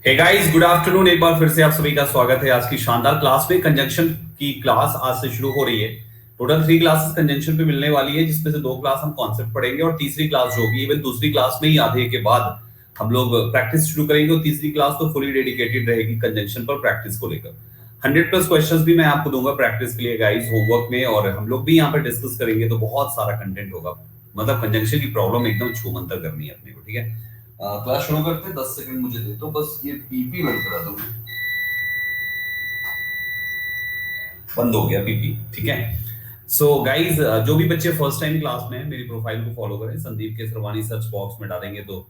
Hey guys, good afternoon. एक बार फिर से आप सभी का स्वागत है आज की शानदार क्लास में। कंजंक्शन की क्लास आज से शुरू हो रही है। टोटल 3 क्लासेस कंजंक्शन पे मिलने वाली है, जिसमें से 2 क्लास हम कॉन्सेप्ट पढ़ेंगे और तीसरी क्लास जो होगी, इवन दूसरी क्लास में ही आधे के बाद हम लोग प्रैक्टिस शुरू करेंगे और तीसरी क्लास तो फुली डेडिकेटेड रहेगी कंजंक्शन पर प्रैक्टिस को लेकर। 100 प्लस क्वेश्चंस भी मैं आपको दूंगा प्रैक्टिस के लिए गाइस होमवर्क में, और हम लोग भी यहाँ पर डिस्कस करेंगे तो बहुत सारा कंटेंट होगा। मतलब कंजंक्शन की प्रॉब्लम एकदम छूमंतर करनी है अपने को, ठीक है। क्लास शुरू करते हैं। 10 सेकंड मुझे दे दो, बस ये पीपी बंद करा दो। बंद हो गया पीपी, ठीक है। सो गाइज, जो भी बच्चे फर्स्ट टाइम क्लास में हैं, मेरी प्रोफाइल को फॉलो करें। संदीप केसरवानी सर्च बॉक्स में डालेंगे तो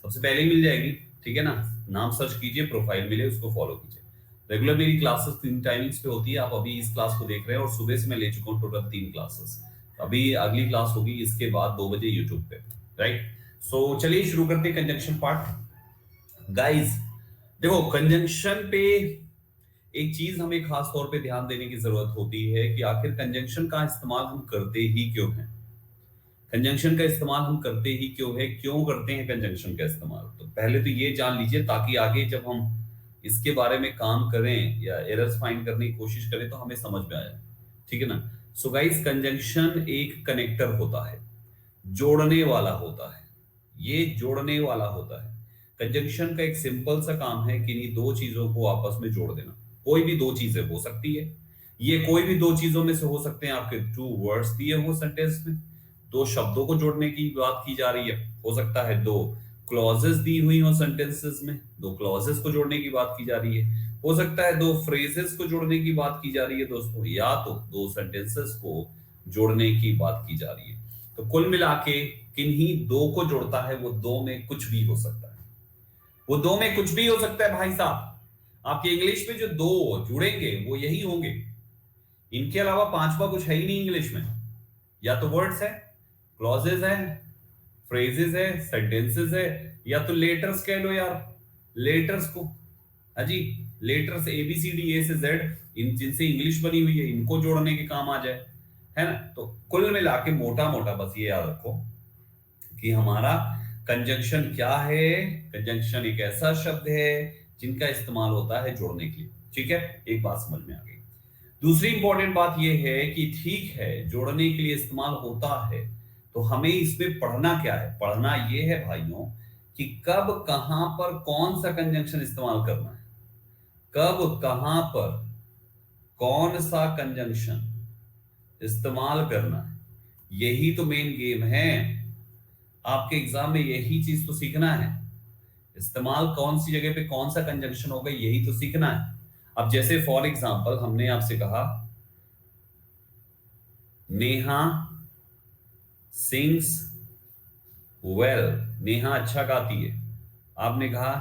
सबसे पहले ही मिल जाएगी, ठीक है ना। नाम सर्च कीजिए, प्रोफाइल मिले, उसको फॉलो कीजिए। रेगुलर मेरी क्लासेस 3 टाइमिंग्स पे होती है। आप अभी इस क्लास को देख रहे हैं और सुबह से मैं ले चुका हूँ टोटल 3 क्लासेस। अभी अगली क्लास होगी इसके बाद 2 बजे यूट्यूब पे, राइट। सो चलिए शुरू करते हैं कंजंक्शन पार्ट। गाइस, देखो कंजंक्शन पे एक चीज हमें खास तौर पे ध्यान देने की जरूरत होती है कि आखिर कंजंक्शन का इस्तेमाल हम करते ही क्यों हैं। कंजंक्शन का इस्तेमाल हम करते ही क्यों है, क्यों करते हैं कंजंक्शन का इस्तेमाल। तो पहले तो ये जान लीजिए, ताकि आगे जब हम इसके बारे में काम करें या एरर्स फाइंड करने की कोशिश करें तो हमें समझ में आए, ठीक है ना। सो गाइस, कंजंक्शन एक कनेक्टर होता है, जोड़ने वाला होता है। ये जोड़ने वाला होता है। कंजंक्शन का एक सिंपल सा काम है कि इन्हीं दो चीजों को आपस में जोड़ देना। कोई भी दो चीजें हो सकती है। ये कोई भी दो चीजों में से हो सकते हैं। आपके 2 वर्ड्स दिए हो सेंटेंस में, दो शब्दों को जोड़ने की बात की जा रही है। हो सकता है दो क्लॉजेस दी हुई हो सेंटेंसेस में, दो क्लॉजेस को जोड़ने की बात की जा रही है। हो सकता है दो फ्रेजेस को जोड़ने की बात की जा रही है दोस्तों, या तो दो सेंटेंसेस को जोड़ने की बात की जा रही है। तो कुल मिला के किन्हीं दो को जोड़ता है, वो दो में कुछ भी हो सकता है। वो दो में कुछ भी हो सकता है भाई साहब। आपके इंग्लिश में जो दो जुड़ेंगे वो यही होंगे। इनके अलावा पांचवा कुछ है ही नहीं इंग्लिश में। या तो वर्ड्स है, क्लॉजेस है, फ्रेजेस है, सेंटेंसेस है, या तो लेटर्स कह लो यार। लेटर्स को, हाँ जी, लेटर्स ABCD A से Z, इन जिनसे इंग्लिश बनी हुई है, इनको जोड़ने के काम आ जाए, है ना। तो कुल मिला के मोटा मोटा बस ये याद रखो कि हमारा कंजंक्शन क्या है। कंजंक्शन एक ऐसा शब्द है जिनका इस्तेमाल होता है जोड़ने के लिए, ठीक है। एक बात समझ में आ गई। दूसरी इंपॉर्टेंट बात यह है कि ठीक है, जोड़ने के लिए इस्तेमाल होता है, तो हमें इसमें पढ़ना क्या है। पढ़ना यह है भाइयों कि कब कहां पर कौन सा कंजंक्शन इस्तेमाल करना है, कब कहां पर कौन सा कंजंक्शन इस्तेमाल करना है। यही तो मेन गेम है। आपके एग्जाम में यही चीज तो सीखना है। इस्तेमाल कौन सी जगह पे कौन सा कंजंक्शन होगा, यही तो सीखना है। अब जैसे फॉर एग्जांपल हमने आपसे कहा नेहा सिंग्स वेल, नेहा अच्छा गाती है। आपने कहा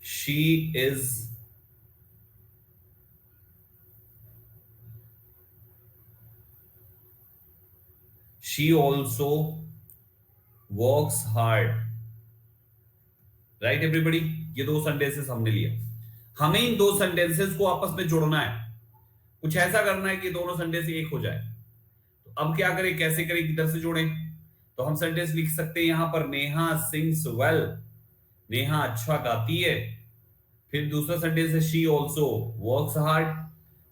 she is she also works hard, right everybody. ये दो सेंटेंसेस हमने लिए। हमें इन दो सेंटेंसेस को आपस में जोड़ना है। कुछ ऐसा करना है कि दोनों सेंटेंस एक हो जाए। तो अब क्या करें, कैसे करें, किधर से जोड़ें। तो हम सेंटेंस लिख सकते हैं यहां पर नेहा सिंग्स वेल, नेहा अच्छा गाती है। फिर दूसरा सेंटेंस है शी ऑल्सो वर्क्स हार्ड।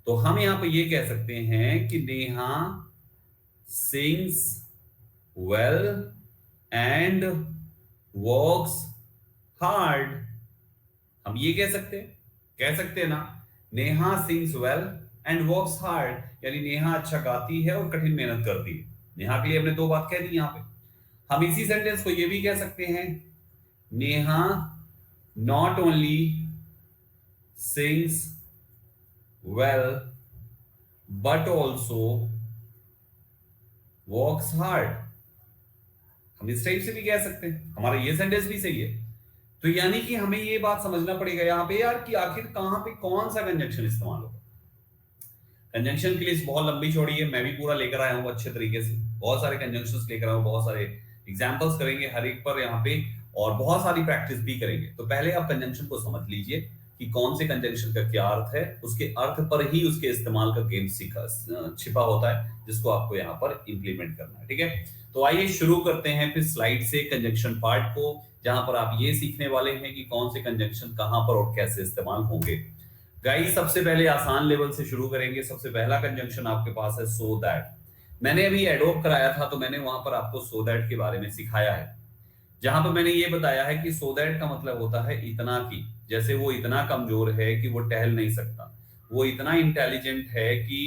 तो हम यहां पर ये कह सकते हैं कि Neha sings well and works hard. हम ये कह सकते हैं ना, Neha sings well and works hard, यानी नेहा अच्छा गाती है और कठिन मेहनत करती है। नेहा के लिए हमने दो बात कह दी यहां पे। हम इसी सेंटेंस को ये भी कह सकते हैं, Neha not only sings well but also works hard. हम इस टाइप से भी कह सकते हैं, हमारा ये सेंटेंस भी सही है। तो यानी कि हमें ये बात समझना पड़ेगा यहां पे यार कि आखिर कहां पे कौन सा कंजंक्शन इस्तेमाल होगा। कंजंक्शन की लिस्ट बहुत लंबी चौड़ी है, मैं भी पूरा लेकर आया हूं अच्छे तरीके से। बहुत सारे कंजंक्शंस लेकर आया हूं, बहुत सारे एग्जांपल्स करेंगे हर एक पर यहाँ पे, और बहुत सारी प्रैक्टिस भी करेंगे। तो पहले आप कंजंक्शन को समझ लीजिए, कि कौन से कंजंक्शन का क्या अर्थ है, उसके अर्थ पर ही उसके इस्तेमाल का गेम छिपा होता है, जिसको आपको यहाँ पर इंप्लीमेंट करना है। ठीक है, तो आइए शुरू करते हैं फिर स्लाइड से कंजंक्शन पार्ट को, जहां पर आप ये सीखने वाले हैं कि कौन से कंजंक्शन कहां पर और कैसे इस्तेमाल होंगे। गाइस सबसे पहले आसान लेवल से शुरू करेंगे। सबसे पहला कंजंक्शन आपके पास है सो दैट। मैंने अभी एडोप कराया था, तो मैंने वहां पर आपको सो दैट के बारे में सिखाया है, जहां पर मैंने ये बताया है कि सो दैट का मतलब होता है इतना की। जैसे वो इतना कमजोर है कि वो टहल नहीं सकता, वो इतना इंटेलिजेंट है कि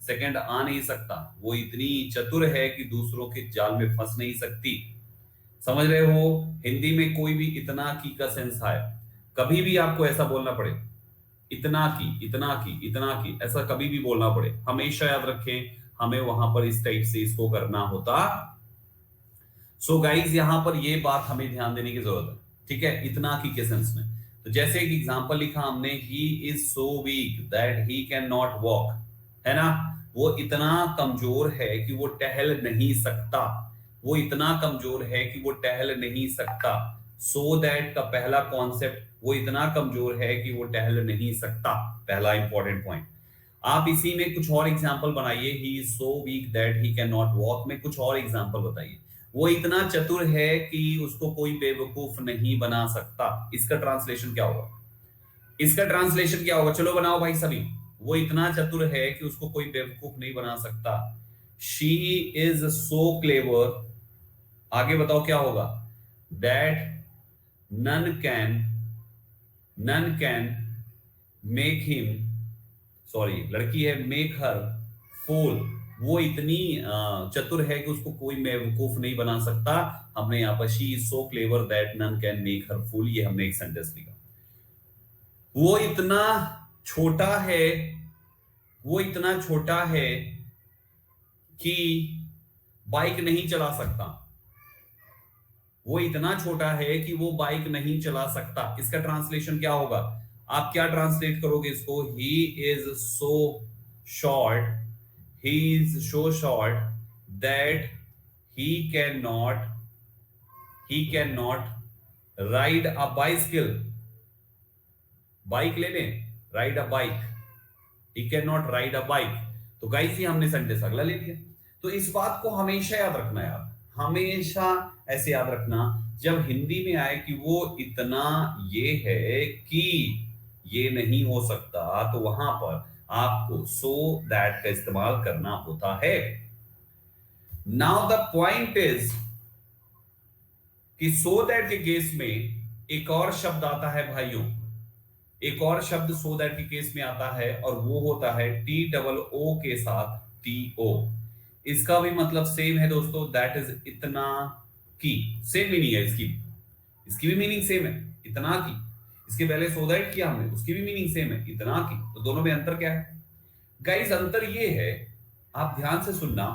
सेकंड आ नहीं सकता, वो इतनी चतुर है कि दूसरों के जाल में फंस नहीं सकती। समझ रहे हो? हिंदी में कोई भी इतना की का सेंस है, कभी भी आपको ऐसा बोलना पड़े, इतना की, इतना की, इतना की, ऐसा कभी भी बोलना पड़े, हमेशा याद रखें हमें वहां पर इस टाइप से इसको करना होता। सो गाइज यहां पर ये बात हमें ध्यान देने की जरूरत है। ठीक है, इतना की के सेंस में, तो जैसे एक एग्जांपल लिखा हमने, ही is so weak that he can not walk, है ना? वो इतना कमजोर है कि वो टहल नहीं सकता, वो इतना कमजोर है कि वो टहल नहीं सकता। सो दैट का पहला कॉन्सेप्ट, वो इतना कमजोर है कि वो टहल नहीं सकता, पहला इंपॉर्टेंट पॉइंट। आप इसी में कुछ और एग्जांपल बनाइए, ही is so weak that he can not walk में कुछ और एग्जांपल बताइए। वो इतना चतुर है कि उसको कोई बेवकूफ नहीं बना सकता। इसका ट्रांसलेशन क्या होगा? इसका ट्रांसलेशन क्या होगा? चलो बनाओ भाई सभी। वो इतना चतुर है कि उसको कोई बेवकूफ नहीं बना सकता। शी इज सो क्लेवर, आगे बताओ क्या होगा? That none can, none can make him, sorry लड़की है, मेक हर फूल। वो इतनी चतुर है कि उसको कोई बेवकूफ नहीं बना सकता। हमने यहाँ पर she is so clever that none can make her fool, ये हमने एक सेंटेंस लिखा। वो इतना छोटा है, वो इतना छोटा है कि बाइक नहीं चला सकता, वो इतना छोटा है कि वो बाइक नहीं चला सकता। इसका ट्रांसलेशन क्या होगा? आप क्या ट्रांसलेट करोगे इसको? ही is so short, he is so short that he cannot he cannot ride a bicycle, bike ले लें, ride a bike, he cannot ride a bike। तो गाइस ये हमने सेंटेंस अगला ले लिया। तो इस बात को हमेशा याद रखना यार, हमेशा ऐसे याद रखना, जब हिंदी में आए कि वो इतना ये है कि ये नहीं हो सकता, तो वहां पर आपको सो दैट का इस्तेमाल करना होता है। नाउ द पॉइंट इज कि सो दैट के केस में एक और शब्द आता है भाइयों, एक और शब्द सो दैट के केस में आता है, और वो होता है टी डबल ओ के साथ टी ओ। इसका भी मतलब सेम है दोस्तों, दैट इज इतना की, सेम मीनिंग है इसकी, इसकी भी मीनिंग सेम है, इतना की। इसके पहले सो दैट किया हमने, उसकी भी मीनिंग सेम है, इतना की। तो दोनों में अंतर क्या है गाइस? अंतर ये है, आप ध्यान से सुनना,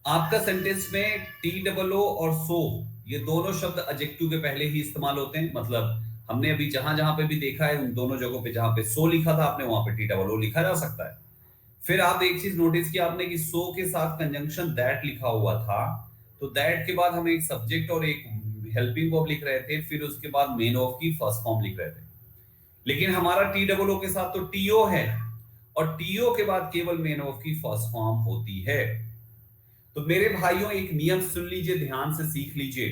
आपका सेंटेंस में टी डबल ओ और सो, ये दोनों शब्द एडजेक्टिव के पहले ही इस्तेमाल होते हैं। मतलब हमने अभी जहां जहां पे भी देखा है, उन दोनों जगहों पे जहां पे सो लिखा था आपने, वहां पे टी डबल ओ लिखा जा सकता है। फिर आप एक चीज नोटिस किया आपने कि सो के साथ कंजंक्शन दैट लिखा हुआ था, तो दैट के बाद हम एक सब्जेक्ट और एक हेल्पिंग वर्ब लिख रहे थे, फिर उसके बाद मेन ऑफ की फर्स्ट फॉर्म लिख रहे थे। लेकिन हमारा टी डबल ओ के साथ तो टीओ है, और टीओ के बाद केवल मेन ऑफ की फर्स्ट फॉर्म होती है। तो मेरे भाइयों एक नियम सुन लीजिए, ध्यान से सीख लीजिए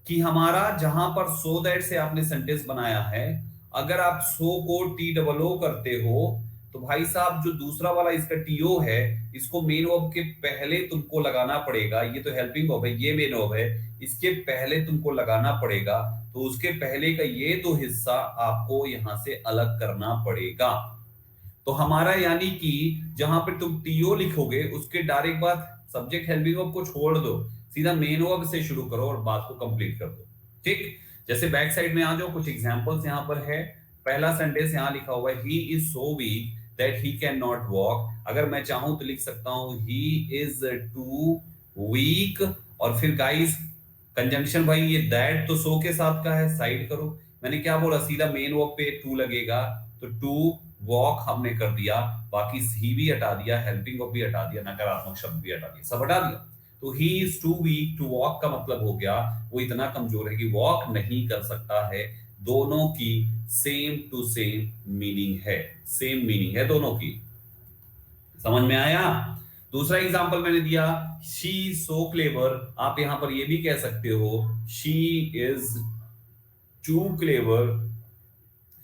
कि हमारा जहां पर सो दैट से आपने सेंटेंस बनाया है, अगर आप सो को टी डबल ओ करते हो, तो भाई साहब जो दूसरा वाला इसका टीओ है, इसको मेन वर्ब के पहले तुमको लगाना पड़ेगा। ये तो हेल्पिंग वर्ब है, ये मेन वर्ब है, इसके पहले तुमको लगाना पड़ेगा। तो उसके पहले का ये तो हिस्सा आपको यहां से अलग करना पड़ेगा। तो हमारा यानी कि जहां पे तुम टीओ लिखोगे, उसके डायरेक्ट बाद सब्जेक्ट हेल्पिंग वर्ब को छोड़ दो, सीधा मेन वर्ब से शुरू करो और बात को कंप्लीट कर दो। ठीक, जैसे बैक साइड में आ जाओ, कुछ एग्जांपल्स यहां पर है। पहला सेंटेंस यहां लिखा हुआ है, he is so weak that he can not walk. अगर मैं चाहूं तो लिख सकता हूं, ही इज टू वीक। और फिर गाइस कंजंक्शन, भाई ये दैट तो सो के साथ का है, साइड करो। मैंने क्या बोला, सीधा मेन वर्ब पे टू लगेगा, तो टू वॉक हमने कर दिया, बाकी ही भी हटा दिया, हेल्पिंग वर्ब भी हटा दिया, नकारात्मक शब्द भी हटा दिया, सब हटा दिया। तो he is too weak to walk का मतलब हो गया वो इतना कमजोर है कि वॉक नहीं कर सकता है। दोनों की सेम टू सेम मीनिंग है, सेम मीनिंग है दोनों की। समझ में आया? दूसरा एग्जांपल मैंने दिया, शी सो क्लेवर, आप यहां पर ये भी कह सकते हो she is too clever,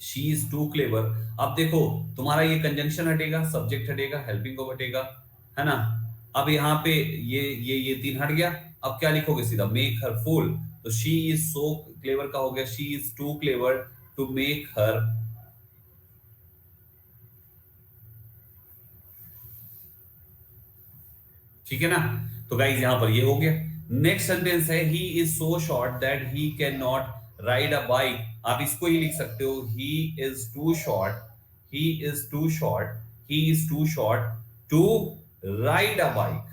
she is too clever. अब देखो तुम्हारा ये कंजंक्शन हटेगा, सब्जेक्ट हटेगा, हेल्पिंग वर्ब हटेगा, है ना। अब यहाँ पे ये तीन हट गया। अब क्या लिखोगे सीधा, मेक हर फूल। तो शी इज सो क्लेवर का हो गया she is too clever to make her, ठीक है ना। तो गाइज यहां पर ये हो गया। नेक्स्ट सेंटेंस है, he is so short that he can not ride a bike. आप इसको ही लिख सकते हो, he is too short, he is too short, he is too short to ride a bike.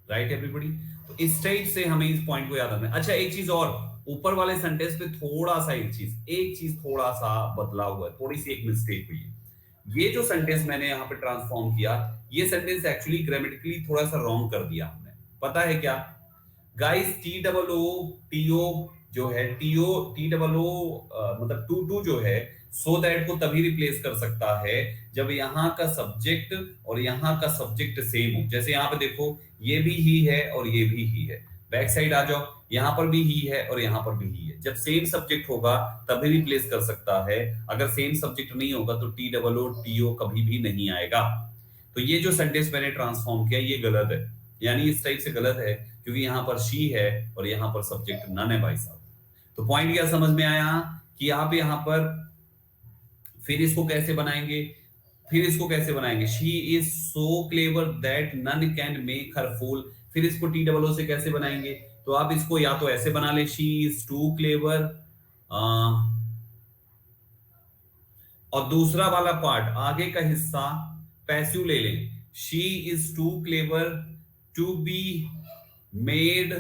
Right everybody. तो इस type से हमें इस पॉइंट को याद रखना है। अच्छा एक चीज और, ऊपर वाले सेंटेंस पे थोड़ा सा एक चीज थोड़ा सा बदलाव हुआ है, थोड़ी सी एक मिस्टेक हुई है। ये जो सेंटेंस मैंने यहां पे ट्रांसफॉर्म किया, ये सेंटेंस एक्चुअली ग्रामेटिकली थोड़ा सा रॉन्ग कर दिया हमने। पता है क्या guys, T double O T O जो है, टी डबल ओ मतलब टू टू जो है, सो दैट को तभी रिप्लेस कर सकता है जब यहां का सब्जेक्ट और यहां का सब्जेक्ट सेम हो। जैसे यहां पे देखो, ये भी ही है और ये भी ही है। बैक साइड आ जाओ, यहां पर भी ही है और यहां पर भी ही है। जब सेम सब्जेक्ट होगा तभी रिप्लेस कर सकता है, अगर सेम सब्जेक्ट नहीं होगा तो T double O T O कभी भी नहीं आएगा। तो ये जो सेंटेंस मैंने ट्रांसफॉर्म किया ये गलत है, यानी इस टाइप से गलत है क्योंकि यहां पर शी है और यहां पर सब्जेक्ट नन है भाई साहब। तो पॉइंट क्या समझ में आया कि आप यहां पर फिर इसको कैसे बनाएंगे, फिर इसको कैसे बनाएंगे, she is so clever that none can make her fool. फिर इसको टी डबल ओ से कैसे बनाएंगे, तो आप इसको या तो ऐसे बना ले, शी इज टू क्लेवर, और दूसरा वाला पार्ट आगे का हिस्सा पैसिव ले लें, she is too clever to be made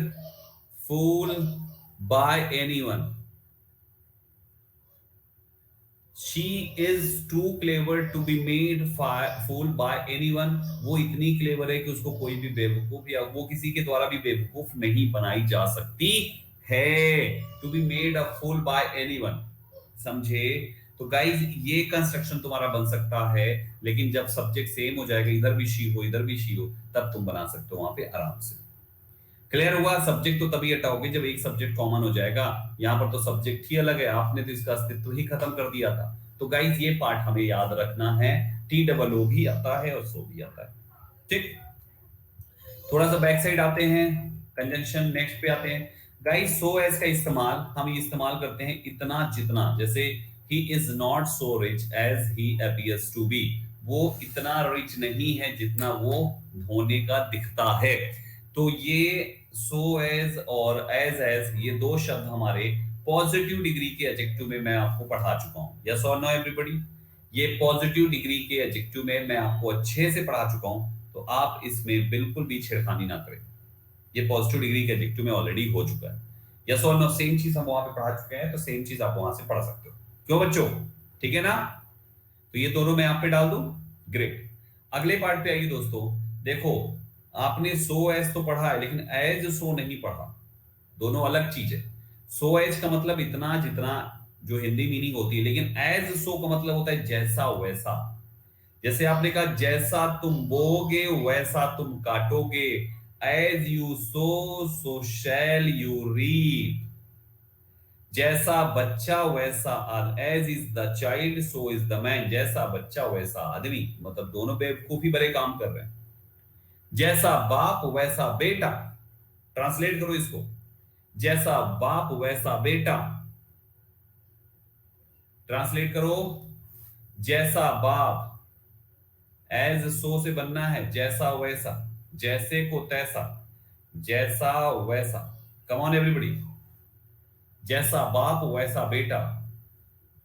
fool by anyone. She is too clever to be made fool by anyone. वो इतनी क्लेवर है कि उसको कोई भी बेवकूफ या वो किसी के द्वारा भी बेवकूफ नहीं बनाई जा सकती है। To be made a fool by anyone, समझे। तो गाइज ये कंस्ट्रक्शन तुम्हारा बन सकता है, लेकिन जब सब्जेक्ट सेम हो जाएगा, इधर भी शी हो इधर भी शी हो, तब तुम बना सकते हो वहां पे आराम से। क्लियर हुआ? सब्जेक्ट तो तभी हटाओगे जब एक सब्जेक्ट कॉमन हो जाएगा। यहां पर तो सब्जेक्ट ही अलग है, आपने तो इसका अस्तित्व ही खत्म कर दिया था। तो गाइज ये पार्ट हमें याद रखना है, टी डबल ओ भी आता है और सो भी आता है। ठीक, थोड़ा सा बैक साइड आते हैं, कंजंक्शन नेक्स्ट पे आते हैं। गाइस सो एज का इस्तेमाल हम इस्तेमाल करते हैं इतना जितना, जैसे he is not so rich as he appears to be. वो इतना रिच नहीं है जितना वो होने का दिखता है। तो ये सो एज और एज ये दो शब्द हमारे पॉजिटिव डिग्री के एडजेक्टिव में मैं आपको पढ़ा चुका हूं। यस और नो एवरीबॉडी? ये पॉजिटिव डिग्री के एडजेक्टिव में मैं आपको अच्छे से पढ़ा चुका हूं, तो आप इसमें बिल्कुल भी छेड़खानी ना करें। ये पॉजिटिव डिग्री के एडजेक्टिव में ऑलरेडी हो चुका है। यस और नो? सेम चीज हम वहां पे पढ़ा चुके हैं, तो सेम चीज आप वहां से पढ़ सकते हो। क्यों बच्चों? ठीक है ना? तो ये दोनों मैं आप पे डाल दूं। ग्रेट। अगले पार्ट पे आइए दोस्तों। देखो, आपने सो एज तो पढ़ा है लेकिन एज सो नहीं पढ़ा, दोनों अलग चीज है। सो एज का मतलब इतना जितना जो हिंदी मीनिंग होती है, लेकिन एज सो का मतलब होता है जैसा वैसा। जैसे आपने कहा जैसा तुम बोगे वैसा तुम काटोगे, as you sow so shall you reap. जैसा बच्चा वैसा, as is the child so is the man. जैसा बच्चा वैसा आदमी, मतलब दोनों बेवकूफी भरे काम कर रहे हैं। जैसा बाप वैसा बेटा, ट्रांसलेट करो इसको, जैसा बाप वैसा बेटा। ट्रांसलेट करो, जैसा बाप, एज सो से बनना है जैसा वैसा, जैसे को तैसा, जैसा वैसा। कम ऑन एवरीबॉडी, जैसा बाप वैसा बेटा।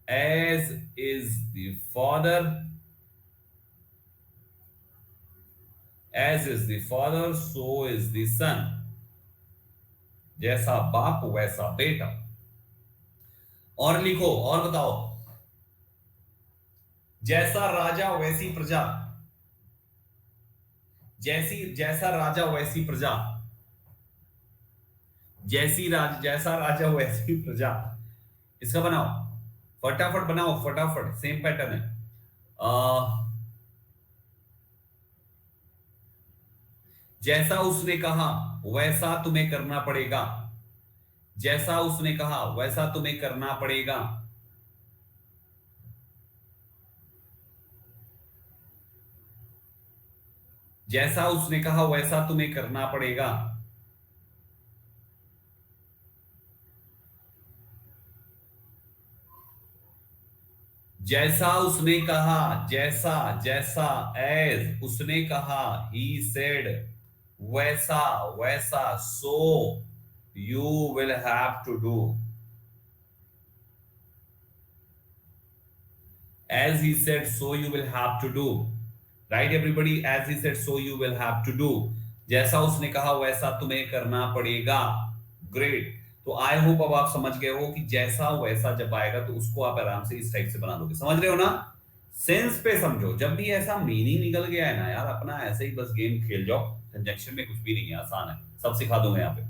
As is the father, as is the father so is the son. जैसा बाप वैसा बेटा। और लिखो और बताओ, जैसा राजा वैसी प्रजा, जैसा राजा वैसी प्रजा। जैसा राजा वैसी प्रजा, इसका बनाओ, फटाफट बनाओ, फटाफट, सेम पैटर्न है। जैसा उसने कहा वैसा तुम्हें करना पड़ेगा, जैसा उसने कहा वैसा तुम्हें करना पड़ेगा। जैसा उसने कहा वैसा तुम्हें करना पड़ेगा। जैसा उसने कहा, जैसा, जैसा, एज उसने कहा, ही सेड, वैसा, वैसा, so you will have to do. As he said, so you will have to do. Right, everybody? As he said, so you will have to do. जैसा उसने कहा वैसा तुम्हें करना पड़ेगा। ग्रेट। तो आई होप अब आप समझ गए हो कि जैसा वैसा जब आएगा तो उसको आप आराम से इस टाइप से बना दोगे। समझ रहे हो ना? सेंस पे समझो। जब भी ऐसा मीनिंग निकल गया है ना यार, अपना ऐसे ही बस गेम खेल जाओ। कंजंक्शन में कुछ भी नहीं है, आसान है, सब सिखा दूंगा यहाँ पे।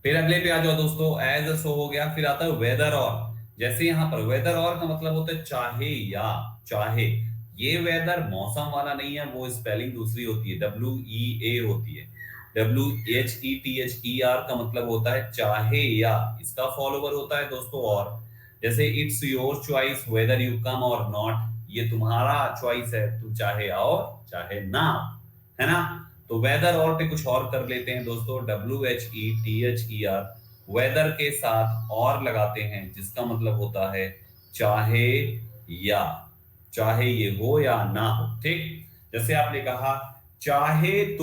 फिर अगले पे आ जाओ दोस्तों। एज सो हो गया, फिर आता है वेदर और। जैसे यहां पर वेदर और का मतलब होता है चाहे या, चाहे। ये वेदर मौसम वाला नहीं है, वो स्पेलिंग दूसरी होती है, WEA होती है। WHETHER का मतलब होता है चाहे या, इसका फॉलोवर होता है दोस्तों और। जैसे it's your choice whether you come और नॉट, ये तुम्हारा चॉइस है, तुम चाहे आओ चाहे ना, है ना? तो वेदर और पे कुछ और कर लेते हैं दोस्तों। WHETHER, वेदर के साथ और लगाते हैं, जिसका मतलब होता है चाहे या, चाहे ये हो या ना हो। ठीक, जैसे आपने कहा चाहे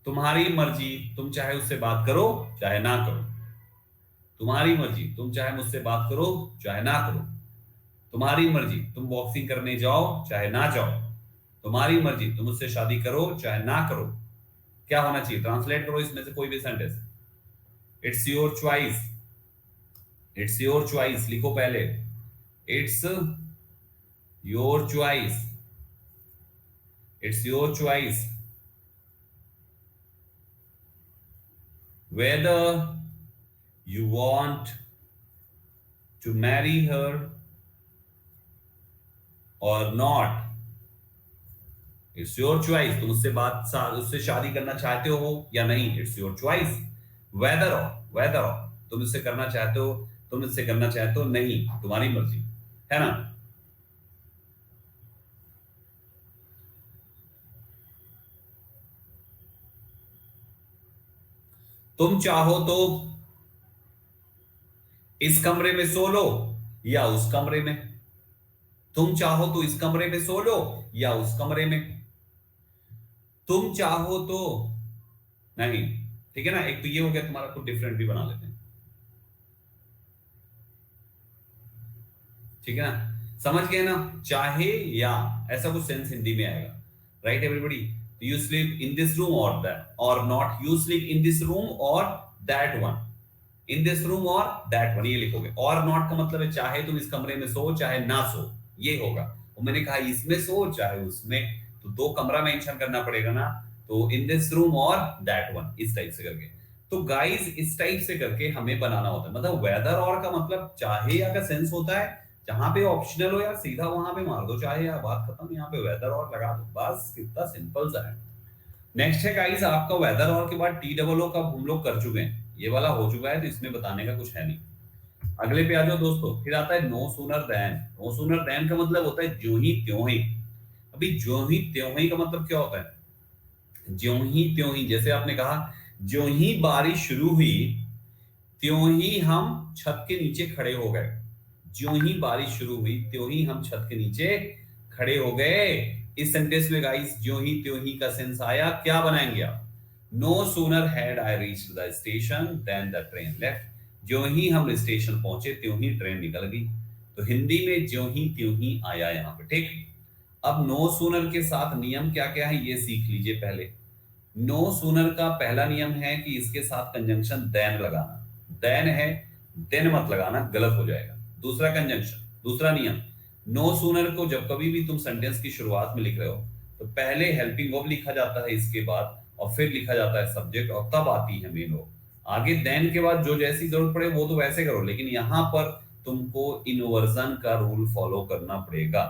तुम्हारी मर्जी, तुम चाहे उससे बात करो चाहे ना करो। तुम्हारी मर्जी, तुम चाहे मुझसे बात करो चाहे ना करो। तुम्हारी मर्जी, तुम बॉक्सिंग करने जाओ चाहे ना जाओ। तुम्हारी मर्जी, तुम मुझसे शादी करो चाहे ना करो। क्या होना चाहिए? ट्रांसलेट करो इसमें से कोई भी sentence. It's your choice, it's your choice लिखो पहले। It's your choice, it's your choice whether you want to marry her or not. It's your choice, तुम उससे शादी करना चाहते हो या नहीं, It's your choice. whether तुम इससे करना चाहते हो, तुम इससे करना चाहते हो नहीं, तुम्हारी मर्जी, है ना? तुम चाहो तो इस कमरे में सो लो या उस कमरे में। तुम चाहो तो इस कमरे में सो लो या उस कमरे में। तुम चाहो तो नहीं, ठीक है ना? एक तो ये हो गया, तुम्हारा कुछ डिफरेंट भी बना लेते हैं, ठीक है ना? समझ गए ना? चाहे या, ऐसा कुछ सेंस हिंदी में आएगा। Right everybody? You sleep in this room or that, or not you sleep in this room or that one, in this room or that one, ये लिखोगे। और नॉट का मतलब है चाहे तुम इस कमरे में सो चाहे ना सो, ये होगा। और मैंने कहा इसमें सो चाहे उसमें, तो दो कमरा मेंशन करना पड़ेगा ना, तो इन this room or that one, इस टाइप से करके। तो गाइस इस टाइप से करके हमें बनाना होता है। मतलब वेदर और का मतलब चाहे या का सेंस होता है, जहां पे ऑप्शनल हो यार सीधा वहां पे मार दो चाहे या, बात खत्म। यहाँ पे वेदर और लगा दो, बस कितना सिंपल सा है। नेक्स्ट है गाइस आपका वेदर और के बाद TOO का हम लोग कर चुके हैं, ये वाला हो चुका है, तो इसमें बताने का कुछ है नहीं। अगले पे आ जाओ दोस्तों। फिर आता है no sooner than. No sooner than का मतलब होता है ज्यों ही त्यों ही। अभी ज्यों ही त्यों ही का मतलब क्या होता है? ज्यों ही त्यों ही, जैसे आपने कहा ज्यों ही बारिश शुरू हुई त्यों ही हम छत के नीचे खड़े हो गए। ज्यों ही बारिश शुरू हुई त्यों ही हम छत के नीचे खड़े हो गए। इस सेंटेंस में गाइस ज्यों ही त्यों ही का सेंस आया, क्या बनाएंगे आप? No sooner had I reached the station than the train left. ज्यों ही हम स्टेशन पहुंचे त्यों ही ट्रेन निकल गई। तो हिंदी में ज्यों ही त्यों ही आया यहाँ पे, ठीक। अब नो सूनर के साथ नियम क्या क्या है ये सीख लीजिए पहले। नो सूनर का पहला नियम है कि इसके साथ कंजंक्शन देन लगाना। देन है, देन मत लगाना, गलत हो जाएगा। दूसरा कंजंक्शन, दूसरा नियम, नो सूनर को जब कभी भी तुम सेंटेंस की शुरुआत में लिख रहे हो तो पहले हेल्पिंग वर्ब लिखा जाता है इसके बाद, और फिर लिखा जाता है सब्जेक्ट और तब आती है मेन वर्ब। आगे देन के बाद जो जैसी जरूरत पड़े वो तो वैसे करो, लेकिन यहां पर तुमको इन्वर्जन का रूल फॉलो करना पड़ेगा।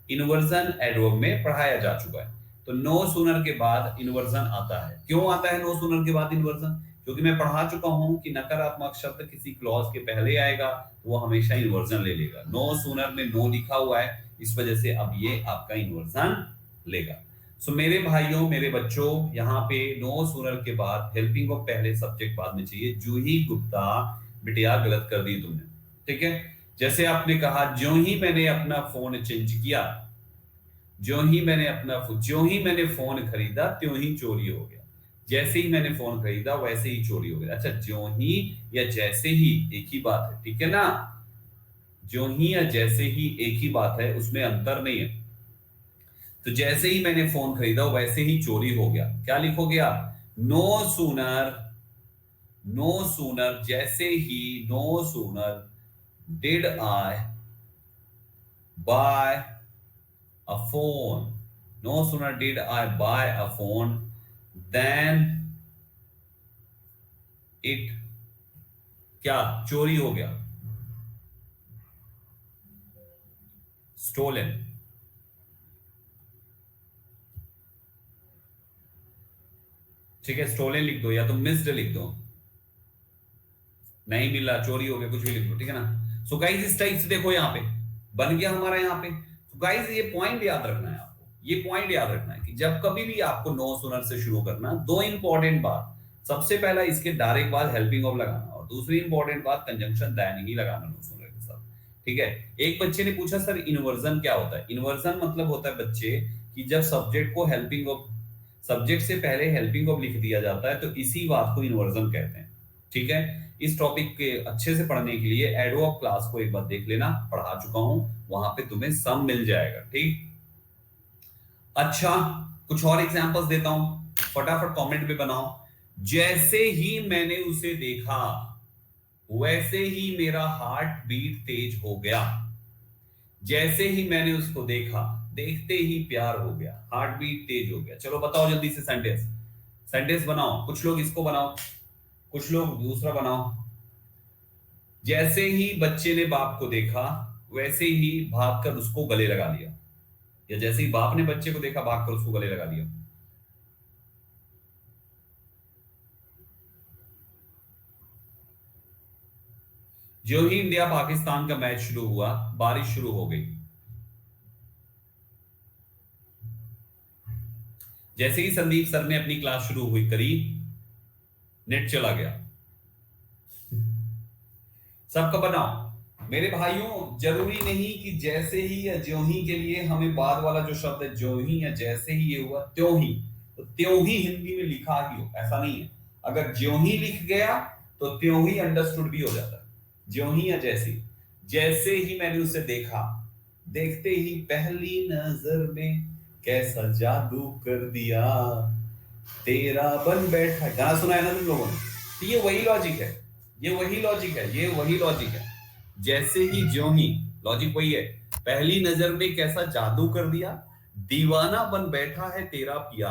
इन्वर्जन एडवर्ब में पढ़ाया जा चुका है। तो नो सूनर के बाद इन्वर्जन आता है। क्यों आता है नो सूनर के बाद इन्वर्जन? क्योंकि मैं पढ़ा चुका हूं कि नकारात्मक शब्द किसी क्लॉज के पहले आएगा तो वो हमेशा इन्वर्जन ले लेगा। नो सूनर में नो लिखा हुआ है, इस वजह से अब ये आपका इन्वर्जन लेगा। सो मेरे भाइयों, मेरे बच्चों, यहाँ पे नो सूनर के बाद हेल्पिंग ऑफ पहले, सब्जेक्ट बाद में चाहिए। जूही गुप्ता, बिटिया गलत कर दी तुमने, ठीक है। जैसे आपने कहा जो ही मैंने अपना फोन चेंज किया, जो ही मैंने फोन खरीदा त्यों ही चोरी हो गया। जैसे ही मैंने फोन खरीदा वैसे ही चोरी हो गया। अच्छा, ज्यों ही या जैसे ही एक ही बात है, ठीक है ना। ज्यों ही या जैसे ही एक ही बात है, उसमें अंतर नहीं है। तो जैसे ही मैंने फोन खरीदा वैसे ही चोरी हो गया। क्या लिखोगे आप? नो सूनर, नो सूनर जैसे ही, no sooner did I buy a phone, no sooner did I buy a phone then it क्या चोरी हो गया, स्टोलन। ठीक है, स्टोलन लिख दो या तो मिस्ड लिख दो, नहीं मिला, चोरी हो गया, कुछ भी लिख दो, ठीक है ना। सो गाइस इस टाइप से देखो, यहां पे बन गया हमारा यहाँ पे। तो गाइस ये पॉइंट याद रखना है आपको, ये पॉइंट याद रखना है कि जब कभी भी आपको नो सुनर से शुरू करना, दो इंपॉर्टेंट बात, सबसे पहला इसके डायरेक्ट बाद हेल्पिंग ऑफ लगाना, और दूसरी इंपॉर्टेंट बात कंजंक्शन दैन ही लगाना नो सुनर के साथ, ठीक है। एक बच्चे ने पूछा सर इन्वर्जन क्या होता है? इन्वर्जन मतलब होता है बच्चे कि जब सब्जेक्ट को हेल्पिंग ऑफ, सब्जेक्ट से पहले हेल्पिंग ऑफ लिख दिया जाता है तो इसी बात को इन्वर्जन कहते हैं, ठीक है। इस टॉपिक के अच्छे से पढ़ने के लिए एडवर्ब क्लास को एक बार देख लेना, पढ़ा चुका हूं, वहां पे तुम्हें सब मिल जाएगा, ठीक। अच्छा, कुछ और एग्जांपल्स देता हूं, फटाफट कमेंट पे बनाओ। जैसे ही मैंने उसे देखा वैसे ही मेरा हार्ट बीट तेज हो गया। जैसे ही मैंने उसको देखा, देखते ही प्यार हो गया, हार्ट बीट तेज हो गया। चलो बताओ जल्दी से सेंटेंस, सेंटेंस बनाओ। कुछ लोग इसको बनाओ, कुछ लोग दूसरा बनाओ। जैसे ही बच्चे ने बाप को देखा वैसे ही भागकर उसको गले लगा लिया, या जैसे ही बाप ने बच्चे को देखा भागकर उसको गले लगा लिया। जो ही इंडिया पाकिस्तान का मैच शुरू हुआ बारिश शुरू हो गई। जैसे ही संदीप सर ने अपनी क्लास शुरू हुई करी, नेट चला गया। सबका बनाओ मेरे भाइयों। जरूरी नहीं कि जैसे ही या ज्यों ही के लिए हमें बाद वाला जो शब्द है ज्यों ही या जैसे ही ये हुआ त्यों ही, तो त्यों ही हिंदी में लिखा ही हो, ऐसा नहीं है। अगर ज्यों ही लिख गया तो त्यों ही अंडरस्टूड भी हो जाता है, ज्यों ही या जैसे ही। जैसे ही मैंने उसे देखा, देखते ही पहली नजर में कैसा जादू कर दिया, तेरा बन बैठा। गाना सुना है ना तुम लोगों ने? तो ये वही लॉजिक है, ये वही लॉजिक है, ये वही लॉजिक है। जैसे ही ज्यों ही, लॉजिक वही है। पहली नजर में कैसा जादू कर दिया, दीवाना बन बैठा है तेरा पिया,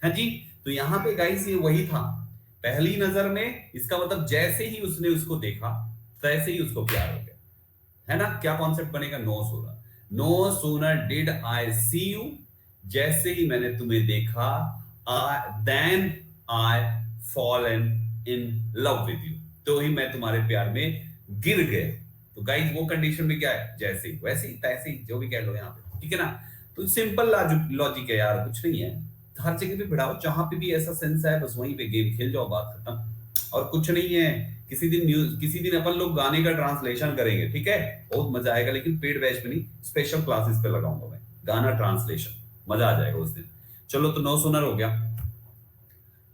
है जी। तो यहां पे गाइस ये वही था, पहली नजर में, इसका मतलब जैसे ही उसने उसको देखा तैसे ही उसको प्यार हो गया, है ना। क्या कॉन्सेप्ट बनेगा? No sooner, no sooner did I see you, जैसे ही मैंने तुम्हें देखा, then I fallen in love with you, तो ही मैं तुम्हारे प्यार में गिर गए। तो गाइस वो कंडीशन में क्या है? जैसे ही, वैसे ही, तैसे ही, जो भी कह लो यहाँ पे, ठीक है ना। तो सिंपल लॉजिक है यार, कुछ नहीं है। हर जगह पे भिड़ाओ, जहां पे भी ऐसा सेंस है बस वहीं पे गेम खेल जाओ, बात खत्म। और कुछ नहीं है। किसी दिन न्यूज, किसी दिन अपन लोग गाने का ट्रांसलेशन करेंगे, ठीक है, बहुत मजा आएगा, लेकिन पेड बैच में नहीं, स्पेशल क्लासेस पे लगाऊंगा मैं गाना ट्रांसलेशन, मजा आ जाएगा उस दिन। चलो, तो नो सुनर हो गया।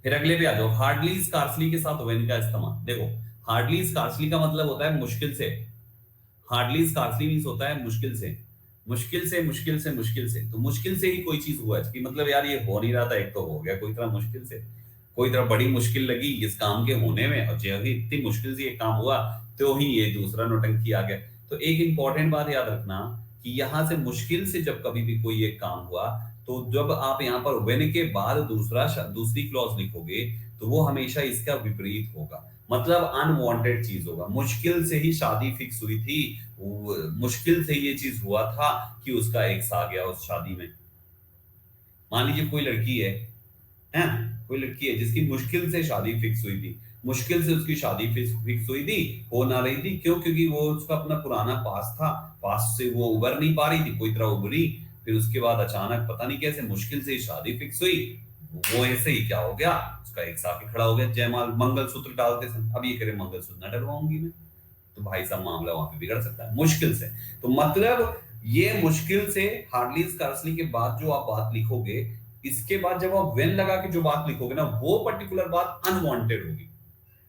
फिर अगले पे आ जाओ, हार्डली स्कार्सली के साथ व्हेन का इस्तेमाल। देखो, हार्डली स्कार्सली का मतलब होता है मुश्किल से, हार्डली स्कार्सली मींस होता है मुश्किल से, मुश्किल से, मुश्किल से, मुश्किल से। तो मुश्किल से ही कोई चीज हुआ है कि मतलब यार ये हो नहीं रहा था, एक तो हो गया, कोई तरह मुश्किल से, कोई तरह बड़ी मुश्किल लगी इस काम के होने में, और जो ही इतनी मुश्किल से ये काम हुआ तो ही ये दूसरा नौटंकी आ गया। तो एक इंपॉर्टेंट बात याद रखना कि यहां से मुश्किल से जब कभी भी कोई एक काम हुआ तो जब आप यहाँ पर व्हेन के बाद दूसरी क्लॉज लिखोगे तो वो हमेशा इसका विपरीत होगा, मतलब अनवांटेड चीज होगा। मुश्किल से ही शादी फिक्स हुई थी, मुश्किल से ये चीज हुआ था कि उसका एक्स आ गया उस शादी में। मान लीजिए कोई लड़की है कोई लड़की है जिसकी मुश्किल से शादी फिक्स हुई थी, मुश्किल से उसकी शादी फिक्स हुई थी, हो ना रही थी, क्यों? क्योंकि वो उसका अपना पुराना पास था, पास से वो उबर नहीं पा रही थी, कोई तरह उबरी, फिर उसके बाद अचानक पता नहीं कैसे मुश्किल से ही शादी फिक्स हुई, वो ऐसे ही क्या हो गया, उसका एक आके खड़ा हो गया जयमाल मंगलसूत्र डालते समय। अब ये करे मंगलसूत्र ना डलवाऊंगी मैं, तो भाई साहब मामला वहां पे बिगड़ सकता है मुश्किल से। तो मतलब ये मुश्किल से हार्डली स्कार्सली के बाद जो आप बात लिखोगे, इसके बाद जब आप वेन लगा के जो बात लिखोगे ना, वो पर्टिकुलर बात अनवांटेड होगी,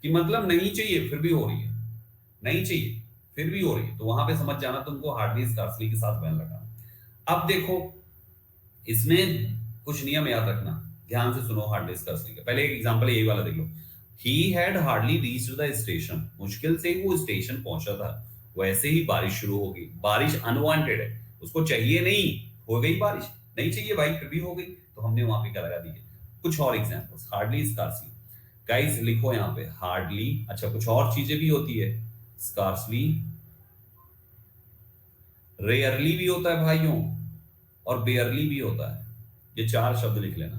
कि मतलब नहीं चाहिए फिर भी हो रही है, नहीं चाहिए फिर भी हो रही है, तो वहां पे समझ जाना तुमको हार्डली स्कार्सली के साथ वेन लगाना। अब देखो इसमें कुछ नियम याद रखना, ध्यान से सुनो हार्डली स्कार्सली का। पहले एक एग्जांपल यही वाला देख लो, he had hardly reached the station, मुश्किल से ही वो स्टेशन पहुंचा था, वैसे ही बारिश शुरू हो गई। बारिश अनवांटेड है, उसको चाहिए नहीं, हो गई बारिश, नहीं चाहिए भाई फिर भी हो गई, तो हमने वहां पे क्या लगा दी है। कुछ और एग्जांपल्स, हार्डली स्कार्सली गाइस लिखो यहाँ पे हार्डली। अच्छा कुछ और चीजें भी होती है, स्कार्सली, रेयरली भी होता है भाइयों, और बेयरली भी होता है। ये चार शब्द लिख लेना,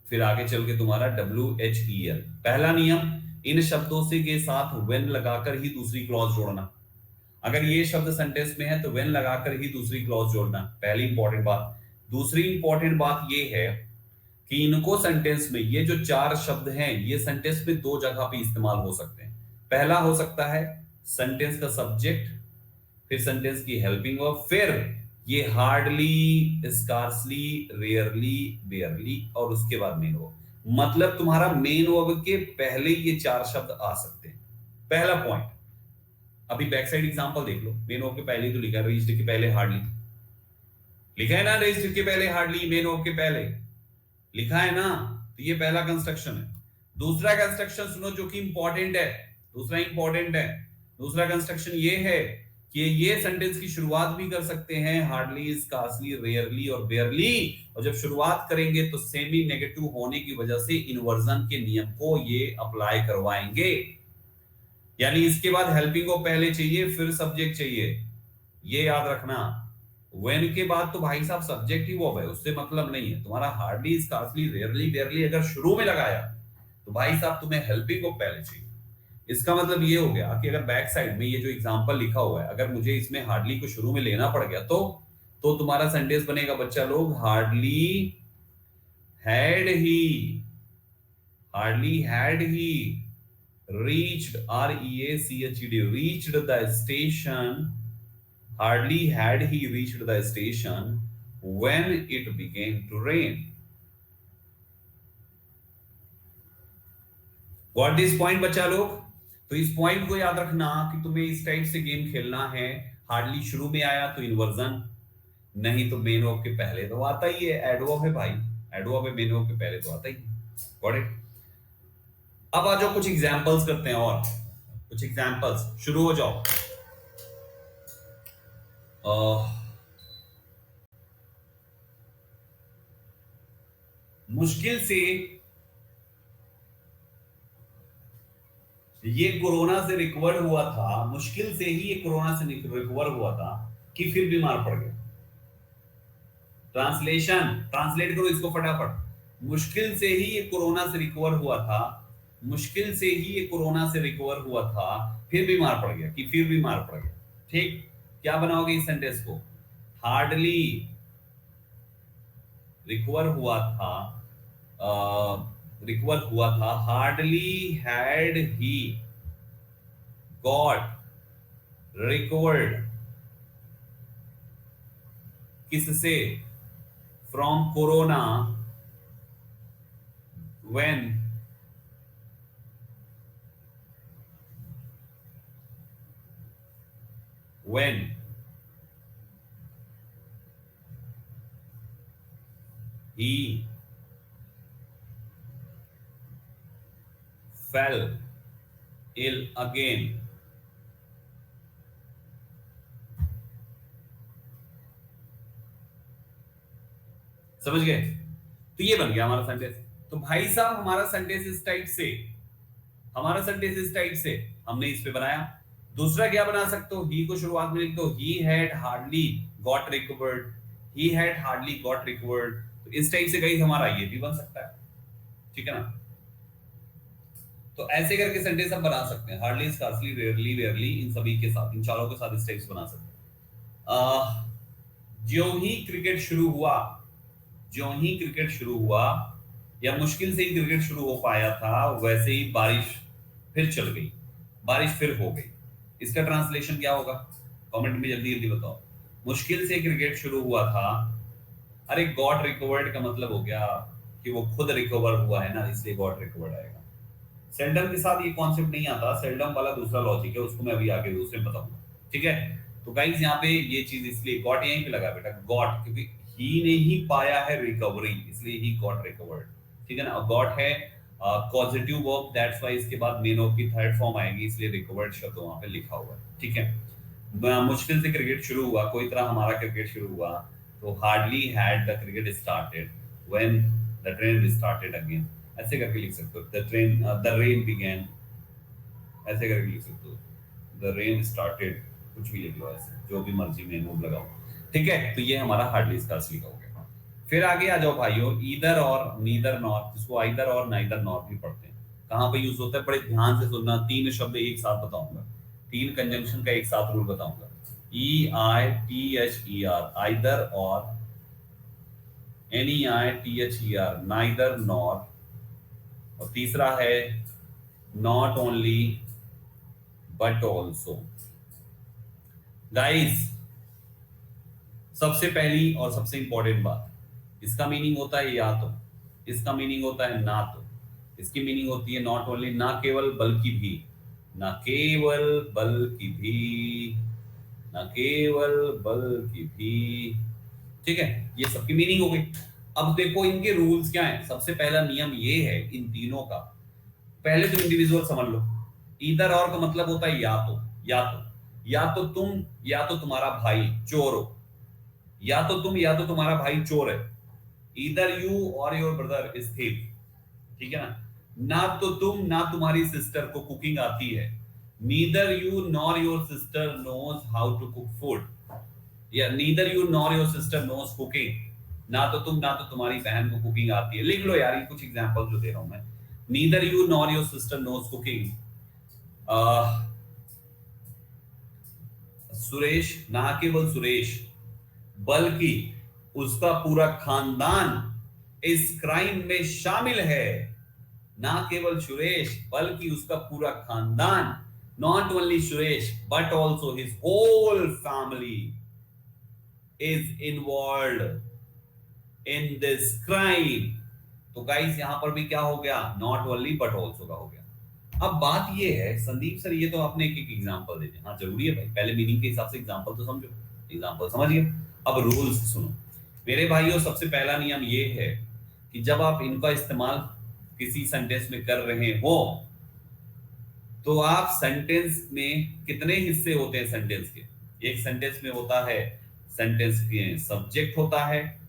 फिर आगे चल के तुम्हारा WHEL। पहला नियम, इन शब्दों से के साथ वेन लगाकर ही दूसरी क्लॉज जोड़ना। अगर ये शब्द सेंटेंस में है तो वेन लगाकर ही दूसरी क्लॉज जोड़ना, पहली इंपॉर्टेंट बात। दूसरी इंपॉर्टेंट बात ये है कि इनको सेंटेंस में, ये जो चार शब्द हैं ये सेंटेंस में दो जगह पे इस्तेमाल हो सकते हैं। पहला हो सकता है सेंटेंस का सब्जेक्ट, फिर सेंटेंस की हेल्पिंग वर्ब, फिर ये हार्डली, स्कार्सली, रेयरली, बेयरली, और उसके बाद मेन वर्ब। मतलब तुम्हारा मेन वर्ब के पहले ये चार शब्द आ सकते हैं, पहला पॉइंट। अभी बैक साइड एग्जांपल देख लो, मेन वर्ब के पहले ही तो लिखा है, रजिस्टर के पहले हार्डली लिखा है ना, रजिस्टर के पहले हार्डली, मेन वर्ब के पहले लिखा है ना, तो ये पहला कंस्ट्रक्शन है। दूसरा कंस्ट्रक्शन सुनो जो कि इंपॉर्टेंट है, दूसरा इंपॉर्टेंट है, दूसरा कंस्ट्रक्शन ये है कि ये सेंटेंस की शुरुआत भी कर सकते हैं हार्डली, स्कार्सली, रेयरली और बेयरली, और जब शुरुआत करेंगे तो सेमी नेगेटिव होने की वजह से इन्वर्जन के नियम को ये अप्लाई करवाएंगे। यानी इसके बाद हेल्पिंग को पहले चाहिए, फिर सब्जेक्ट चाहिए, ये याद रखना। वेन के बाद तो भाई साहब सब्जेक्ट ही वो है, उससे मतलब नहीं है। तुम्हारा हार्डली, स्कार्सली, रेयरली, बेयरली अगर शुरू में लगाया तो भाई साहब तुम्हें हेल्पिंग को पहले चाहिए। इसका मतलब ये हो गया कि अगर बैक साइड में ये जो एग्जांपल लिखा हुआ है, अगर मुझे इसमें हार्डली को शुरू में लेना पड़ गया तो तुम्हारा सेंटेंस बनेगा बच्चा लोग, hardly had he, hardly had he reached, REACHED, reached the station, hardly had he reached the station when it began to rain. Got this point बच्चा लोग? तो इस पॉइंट को याद रखना कि तुम्हें इस टाइप से गेम खेलना है। हार्डली शुरू में आया तो इन्वर्जन, नहीं तो मेन वर्ब के पहले तो आता ही है, एडवर्ब है भाई, एडवर्ब है, मेन वर्ब के पहले तो आता ही है। Got it? अब आ जाओ कुछ एग्जांपल्स करते हैं, और कुछ एग्जांपल्स, शुरू हो जाओ। मुश्किल से ये कोरोना से रिकवर हुआ था, मुश्किल से ही ये कोरोना से रिकवर हुआ था कि फिर बीमार पड़ गया। ट्रांसलेशन, ट्रांसलेट करो इसको फटाफट। मुश्किल से ही ये कोरोना से रिकवर हुआ था, मुश्किल से ही ये कोरोना से रिकवर हुआ था, फिर बीमार पड़ गया, कि फिर बीमार पड़ गया। ठीक, क्या बनाओगे इस सेंटेंस को? हार्डली रिकवर हुआ था, रिकवर हुआ था, hardly had he got recovered, किससे? From corona, when when he fell ill again, समझ गए? तो ये बन गया हमारा सेंटेंस। तो भाई साहब हमारा सेंटेंस इस टाइप से, हमारा सेंटेंस इस टाइप से हमने इस पे बनाया। दूसरा क्या बना सकते हो, ही को शुरुआत में लिख दो, ही had hardly got recovered, he had hardly got recovered. तो इस टाइप से गाइस हमारा ये भी बन सकता है, ठीक है ना। तो ऐसे करके सेंटेंस हम बना सकते हैं, हार्डली, स्कार्सली, रेयरली, वेयरली, इन सभी के साथ, इन चारों के साथ इस टाइप से बना सकते हैं। ज्यों ही क्रिकेट शुरू हुआ, ज्यों ही क्रिकेट शुरू हुआ, या मुश्किल से ही क्रिकेट शुरू हो पाया था, वैसे ही बारिश फिर चल गई, बारिश फिर हो गई। इसका ट्रांसलेशन क्या होगा, कमेंट में जल्दी जल्दी बताओ। मुश्किल से क्रिकेट शुरू हुआ था, अरे गॉट रिकवर्ड का मतलब हो गया कि वो खुद रिकवर हुआ है ना, इसलिए गॉट रिकवर्ड आएगा। सेल्डम के साथ ये कॉन्सेप्ट नहीं आता, सेल्डम वाला दूसरा लॉजिक है, उसको मैं अभी आगे दूसरे में बताऊंगा, ठीक है। तो गाइस यहाँ पे ये चीज इसलिए गॉट यहीं पे लगा बेटा, गॉट, क्योंकि ही ने ही पाया है रिकवरी, इसलिए ही गॉट रिकवर्ड, ठीक है ना। और गॉट है पॉजिटिव वर्ब, दैट्स व्हाई इसके बाद मेन वर्ब की थर्ड फॉर्म आएगी, इसलिए रिकवर्ड शब्द वहां पे लिखा हुआ है, ठीक है। मुश्किल से क्रिकेट शुरू हुआ, कोई तरह हमारा क्रिकेट शुरू हुआ, तो hardly had the cricket started when the train started again, ऐसे करके लिख सकते हो। The train, the rain began, ऐसे करके लिख सकते हो। द रेन स्टार्टेड, कुछ भी लिख लो ऐसे, जो भी मर्जी में मूव लगाओ, ठीक है। तो ये हमारा हार्डली स्कार्सली का हो गया। फिर आगे आ जाओ भाइयों, ईदर और, नीदर नॉर, जिसको आइदर और नाइदर नॉर भी पढ़ते हैं, कहां पे यूज होता है, बड़े ध्यान से सुनना। तीन शब्द एक साथ बताऊंगा, तीन कंजंक्शन का एक साथ रूल बताऊंगा। E I T H E R, either or, N E I T H E R, neither nor, और तीसरा है not only but also. Guys सबसे पहली और सबसे इंपॉर्टेंट बात, इसका मीनिंग होता है या तो, इसका मीनिंग होता है ना तो, इसकी मीनिंग होती है नॉट ओनली, ना केवल बल्कि भी, ना केवल बल्कि भी, ना केवल बल्कि भी, ठीक है। ये सबकी मीनिंग हो गई। अब देखो इनके रूल्स क्या हैं। सबसे पहला नियम ये है इन तीनों का, पहले तो इंडिविजुअल समझ लो। ईदर और का मतलब होता है या तो, या तो, या तो तुम या तो तुम्हारा भाई चोर हो, या तो तुम या तो तुम्हारा भाई चोर है, ईदर यू और योर ब्रदर इज थीफ, ठीक है ना। ना तो तुम ना तुम्हारी सिस्टर को कुकिंग आती है, neither you nor your sister knows how to cook food, या neither you nor your sister knows cooking, ना तो तुम ना तो तुम्हारी बहन को कुकिंग आती है। लिख लो यार, ये कुछ एग्जांपल जो दे रहा हूं मैं। Neither you nor your sister knows cooking, Suresh, ना केवल सुरेश बल्कि उसका पूरा खानदान इस क्राइम में शामिल है, ना केवल सुरेश बल्कि उसका पूरा खानदान, not only Suresh but also his whole family is involve in this crime. तो गाइस यहां पर भी क्या हो गया, नॉट ओनली बट ऑल्सो का हो गया। अब बात ये है संदीप सर, ये तो आपने एक एक एग्जांपल दे दिया, हाँ जरूरी है भाई, पहले मीनिंग के हिसाब से एग्जांपल तो समझो, एग्जांपल समझिए। अब रूल्स सुनो मेरे भाइयों, सबसे पहला नियम ये है कि जब आप इनका इस्तेमाल किसी सेंटेंस में कर रहे हो, तो आप सेंटेंस में कितने हिस्से होते हैं सेंटेंस के, एक सेंटेंस में होता है, सेंटेंस के सब्जेक्ट होता है,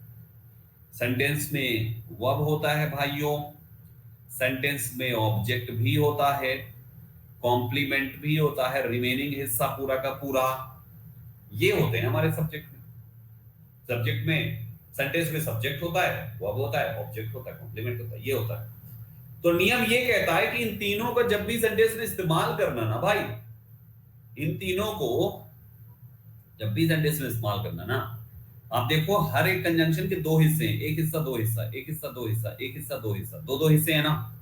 सेंटेंस में वर्ब होता है भाइयों, सेंटेंस में ऑब्जेक्ट भी होता है, कॉम्प्लीमेंट भी होता है, रिमेनिंग हिस्सा पूरा का पूरा, ये होते हैं हमारे सब्जेक्ट में। सब्जेक्ट में, सेंटेंस में सब्जेक्ट होता है, वर्ब होता है, ऑब्जेक्ट होता है, कॉम्प्लीमेंट होता है, ये होता है। तो नियम ये कहता है कि इन तीनों का जब भी सेंटेंस में इस्तेमाल करना ना भाई, इन तीनों को जब भी सेंटेंस में इस्तेमाल करना ना, आप देखो हर एक कंजंक्शन के दो हिस्से हैं, एक हिस्सा दो हिस्सा, एक हिस्सा दो हिस्सा, एक हिस्सा दो हिस्सा, दो दो हिस्से हैं ना।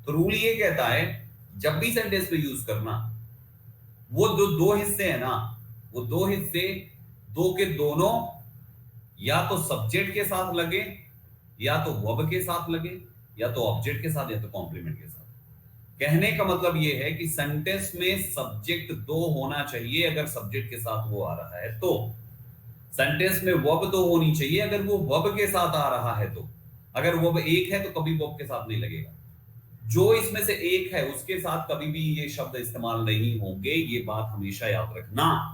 तो रूल ये कहता है जब भी सेंटेंस में यूज करना, वो जो दो हिस्से हैं ना, वो दो हिस्से, दो के दोनों या तो सब्जेक्ट के साथ लगे, या तो वर्ब के साथ लगे, या तो ऑब्जेक्ट के साथ, या तो कॉम्प्लीमेंट के साथ। कहने का मतलब यह है कि सेंटेंस में सब्जेक्ट दो होना चाहिए, अगर सब्जेक्ट के साथ वो आ रहा है तो। सेंटेंस में वर्ब दो होनी चाहिए, अगर वो वर्ब के साथ आ रहा है तो। अगर वर्ब एक है तो कभी वर्ब के साथ नहीं लगेगा। जो इसमें से एक है उसके साथ कभी भी ये शब्द इस्तेमाल नहीं होंगे, ये बात हमेशा याद रखना।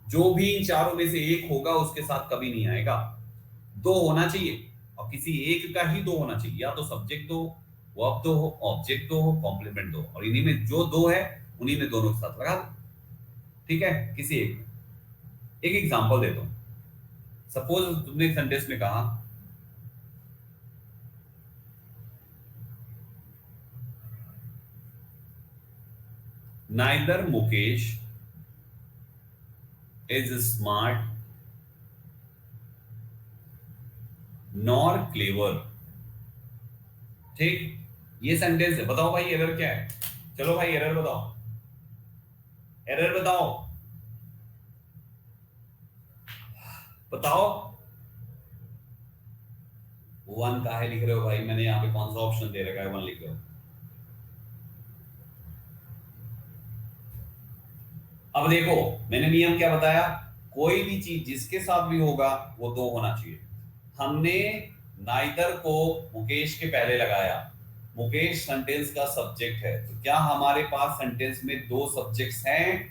जो भी इन चारों में से एक होगा उसके साथ कभी नहीं आएगा। दो होना चाहिए, और किसी एक का ही दो होना चाहिए, या तो सब्जेक्ट दो, वर्ब दो हो, ऑब्जेक्ट दो हो, कॉम्प्लीमेंट दो, और इन्हीं में जो दो है उन्हीं में दोनों के साथ लगा दो। ठीक है, किसी एक एग्जांपल देता हूं। सपोज तुमने एक सेंटेंस में कहा, neither Mukesh is smart nor clever. ठीक, ये सेंटेंस है। बताओ भाई एरर क्या है? चलो भाई एरर बताओ, एरर बताओ, बताओ। वन का है लिख रहे हो भाई? मैंने यहाँ पे कौन सा ऑप्शन दे रखा है वन लिख रहे हो? अब देखो, मैंने नियम क्या बताया, कोई भी चीज जिसके साथ भी होगा वो दो होना चाहिए। हमने नाइदर को मुकेश के पहले लगाया, मुकेश सेंटेंस का सब्जेक्ट है, तो क्या हमारे पास सेंटेंस में दो सब्जेक्ट्स हैं?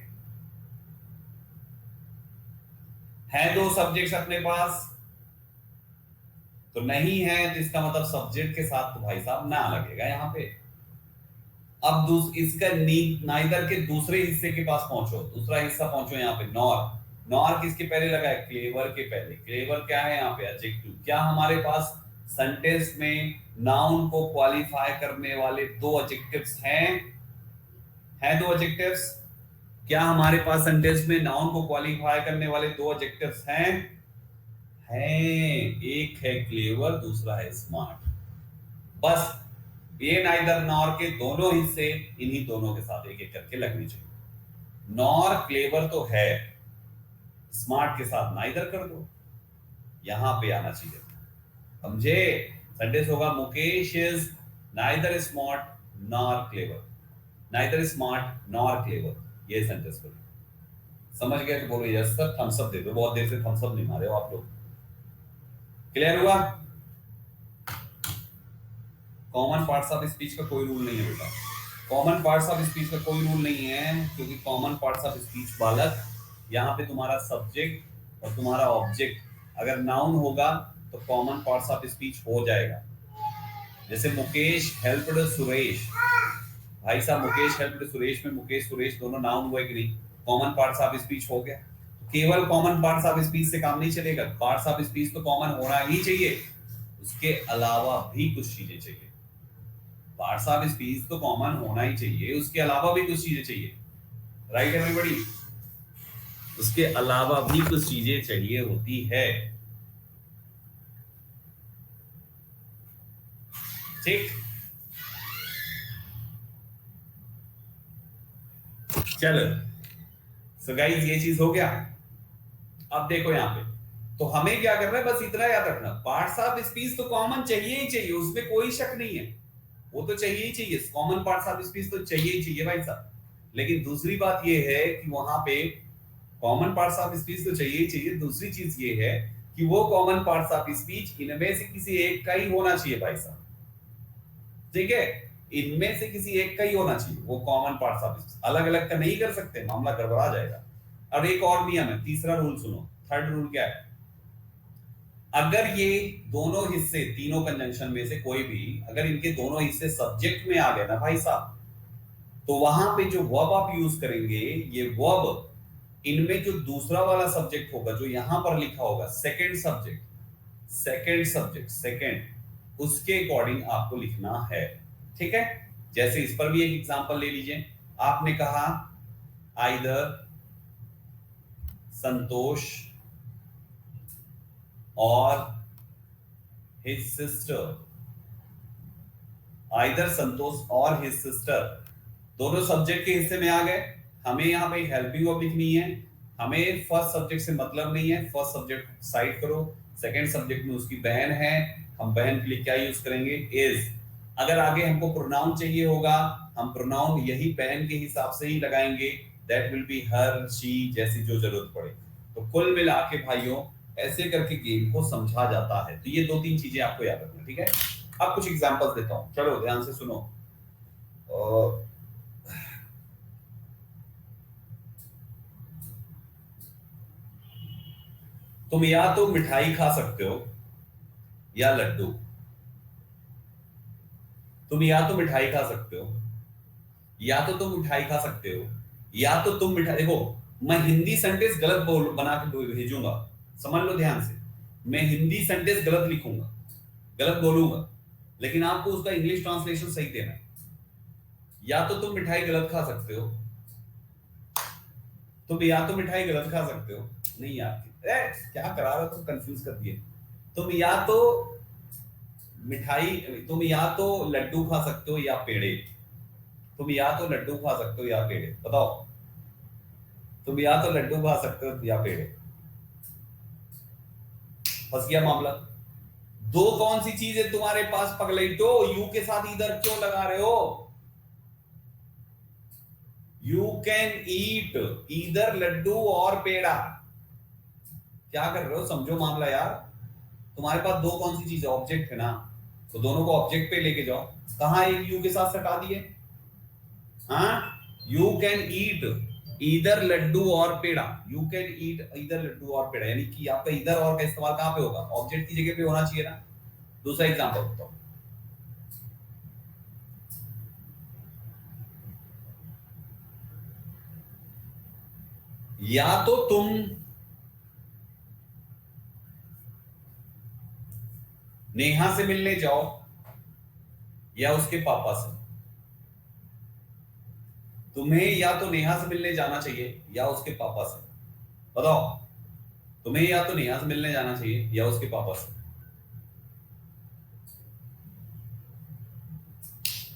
हैं दो सब्जेक्ट्स अपने पास? तो नहीं है, तो इसका मतलब सब्जेक्ट के साथ तो भाई साहब ना लगेगा यहां पे। अब इसका नाइदर के दूसरे हिस्से के पास पहुंचो, दूसरा हिस्सा पहुंचो यहाँ पे, नॉर। नॉर किसके पहले लगा है? क्लेवर के पहले। क्लेवर क्या है यहाँ पे? एडजेक्टिव। क्या हमारे पास सेंटेंस में नाउन को क्वालिफाई करने वाले दो एडजेक्टिव्स हैं? हैं दो एडजेक्टिव्स? क्या हमारे पास सेंटेंस में नाउन को क्वालिफाई करने वाले दो एडजेक्टिव्स हैं? हैं। एक है क्लेवर, दूसरा है स्मार्ट। बस ये नाइदर नॉर के दोनों हिस्से इन्हीं दोनों के साथ एक एक करके लगने चाहिए। नॉर क्लेवर तो है, स्मार्ट के साथ नाइदर कर दो, यहां पे आना चाहिए। समझे? सेंटेंस होगा Mukesh is neither smart nor clever, neither smart nor clever. ये सेंटेंस बोलो। समझ गए तो बोलो यस सर, थम्स अप दे दो। बहुत देर से थम्स अप नहीं मारे हो आप लोग। क्लियर हुआ? कॉमन पार्ट्स ऑफ स्पीच का कोई रूल नहीं है बेटा, कॉमन पार्ट्स ऑफ स्पीच का कोई रूल नहीं है, क्योंकि कॉमन पार्ट्स ऑफ स्पीच बालक, यहाँ पे तुम्हारा सब्जेक्ट और तुम्हारा ऑब्जेक्ट अगर नाउन होगा तो कॉमन पार्ट्स ऑफ स्पीच हो जाएगा। जैसे मुकेश हेल्प्ड सुरेश, भाई साहब मुकेश हेल्प्ड सुरेश में मुकेश सुरेश दोनों नाउन हुए कि नहीं? कॉमन पार्ट्स ऑफ स्पीच हो गया। केवल कॉमन पार्ट्स ऑफ स्पीच से काम नहीं चलेगा, पार्ट्स ऑफ स्पीच तो कॉमन होना ही चाहिए, उसके अलावा भी कुछ चीजें चाहिए। पार्ट्स ऑफ स्पीच तो कॉमन होना ही चाहिए, उसके अलावा भी कुछ चीजें चाहिए। Right everybody? उसके अलावा भी कुछ चीजें चाहिए होती है। ठीक, चलो। सो गाइस ये चीज हो गया। अब देखो यहाँ पे, तो हमें क्या करना है, बस इतना याद रखना, पार्ट्स ऑफ स्पीच तो कॉमन चाहिए ही चाहिए, उसमें कोई शक नहीं है, वो तो चाहिए ही चाहिए, कॉमन पार्ट्स ऑफ स्पीच तो चाहिए ही चाहिए भाई साहब। लेकिन दूसरी बात ये है कि वहां पे कॉमन पार्ट्स ऑफ स्पीच तो चाहिए ही चाहिए, दूसरी चीज ये है कि वो कॉमन पार्ट्स ऑफ स्पीच इनमें से किसी एक का ही होना चाहिए भाई साहब। ठीक है, इनमें से किसी एक का ही होना चाहिए वो कॉमन पार्ट्स ऑफ स्पीच, अलग अलग का नहीं कर सकते, मामला गड़बड़ा जाएगा। और एक और नियम है, तीसरा रूल सुनो, थर्ड रूल क्या है, अगर ये दोनों हिस्से तीनों कंजंक्शन में से कोई भी अगर इनके दोनों हिस्से सब्जेक्ट में आ गए ना भाई साहब, तो वहां पे जो वर्ब आप यूज करेंगे, ये वर्ब इनमें जो दूसरा वाला सब्जेक्ट होगा जो यहां पर लिखा होगा second subject, second subject, second, उसके अकॉर्डिंग आपको लिखना है। ठीक है, जैसे इस पर भी एक एग्जांपल ले लीजिए। आपने कहा आइदर संतोष और हिज सिस्टर, आइदर संतोष और हिज सिस्टर, दोनों सब्जेक्ट के हिस्से में आ गए। हमें यहाँ पे हेल्पिंग वर्ब लिखनी है, हमें फर्स्ट सब्जेक्ट से मतलब नहीं है, फर्स्ट सब्जेक्ट साइड करो, सेकंड सब्जेक्ट में उसकी बहन है, हम बहन के लिए क्या यूज करेंगे? इज। अगर आगे हमको प्रोनाउन चाहिए होगा, हम प्रोनाउन यही बहन के हिसाब से ही लगाएंगे, that will be her she, जैसी जो जरूरत पड़े। तो कुल मिला के भाइयों ऐसे करके गेम को समझा जाता है। तो ये दो तीन चीजें आपको याद रखना। ठीक है, अब कुछ एग्जांपल्स देता हूं, चलो ध्यान से सुनो। तुम या तो मिठाई खा सकते हो, या लड्डू। तुम या तो मिठाई खा सकते हो, या तो तुम मिठाई खा सकते हो, या तो तुम मिठाई, देखो मैं हिंदी सेंटेंस गलत बोल बना के भेजूंगा, समझ लो ध्यान से। मैं हिंदी सेंटेंस गलत लिखूंगा, गलत बोलूंगा, लेकिन आपको उसका इंग्लिश ट्रांसलेशन सही देना है। या तो तुम मिठाई गलत खा सकते हो, तुम या तो मिठाई गलत खा सकते हो, नहीं यार क्या करा रहे हो तुम, कंफ्यूज कर दिए। तुम या तो मिठाई, तुम या तो लड्डू खा सकते हो या पेड़े, तुम या तो लड्डू खा सकते हो या पेड़े, बताओ। तुम या तो लड्डू खा सकते हो या पेड़े। फंस गया मामला। दो कौन सी चीज है तुम्हारे पास पगलेटो, यू के साथ इधर क्यों लगा रहे हो? यू कैन ईट इधर लड्डू और पेड़ा। क्या कर रहे हो, समझो मामला यार। तुम्हारे पास दो कौन सी चीज है, ऑब्जेक्ट है ना, तो दोनों को ऑब्जेक्ट पे लेके जाओ। कहां एक यू के साथ सटा दिए? हाँ, यू कैन ईट इधर लड्डू और पेड़ा, यू कैन ईट इधर लड्डू और पेड़ा, यानी कि आपका इधर और का इस्तेमाल कहां पे होगा? ऑब्जेक्ट की जगह पे होना चाहिए ना। दूसरा एग्जांपल बताओ। या तो तुम नेहा से मिलने जाओ या उसके पापा से। तुम्हें या तो नेहा से मिलने जाना चाहिए या उसके पापा से, बताओ। तुम्हें या तो नेहा से मिलने जाना चाहिए या उसके पापा से।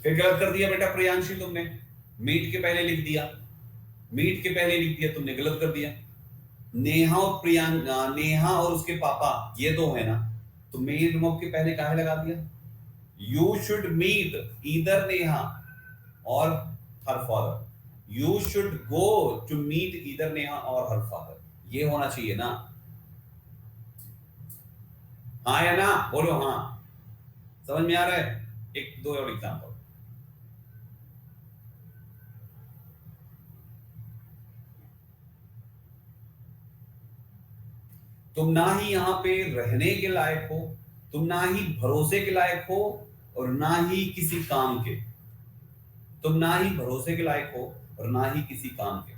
फिर गलत कर दिया बेटा प्रियांशी तुमने, मीट के पहले लिख दिया, मीट के पहले लिख दिया तुमने, गलत कर दिया। नेहा और प्रियांका, नेहा और उसके पापा ये दो है ना, तो मेन वर्ब के पहले काहे लगा दिया? You should meet either Neha or her father, you should go to meet either Neha or her father, ये होना चाहिए ना। हाँ या ना, बोलो हाँ। समझ में आ रहा है? एक दो और एग्जांपल। तुम ना ही यहां पे रहने के लायक हो, तुम ना ही भरोसे के लायक हो, और ना ही किसी काम के। तुम ना ही भरोसे के लायक हो और ना ही किसी काम के।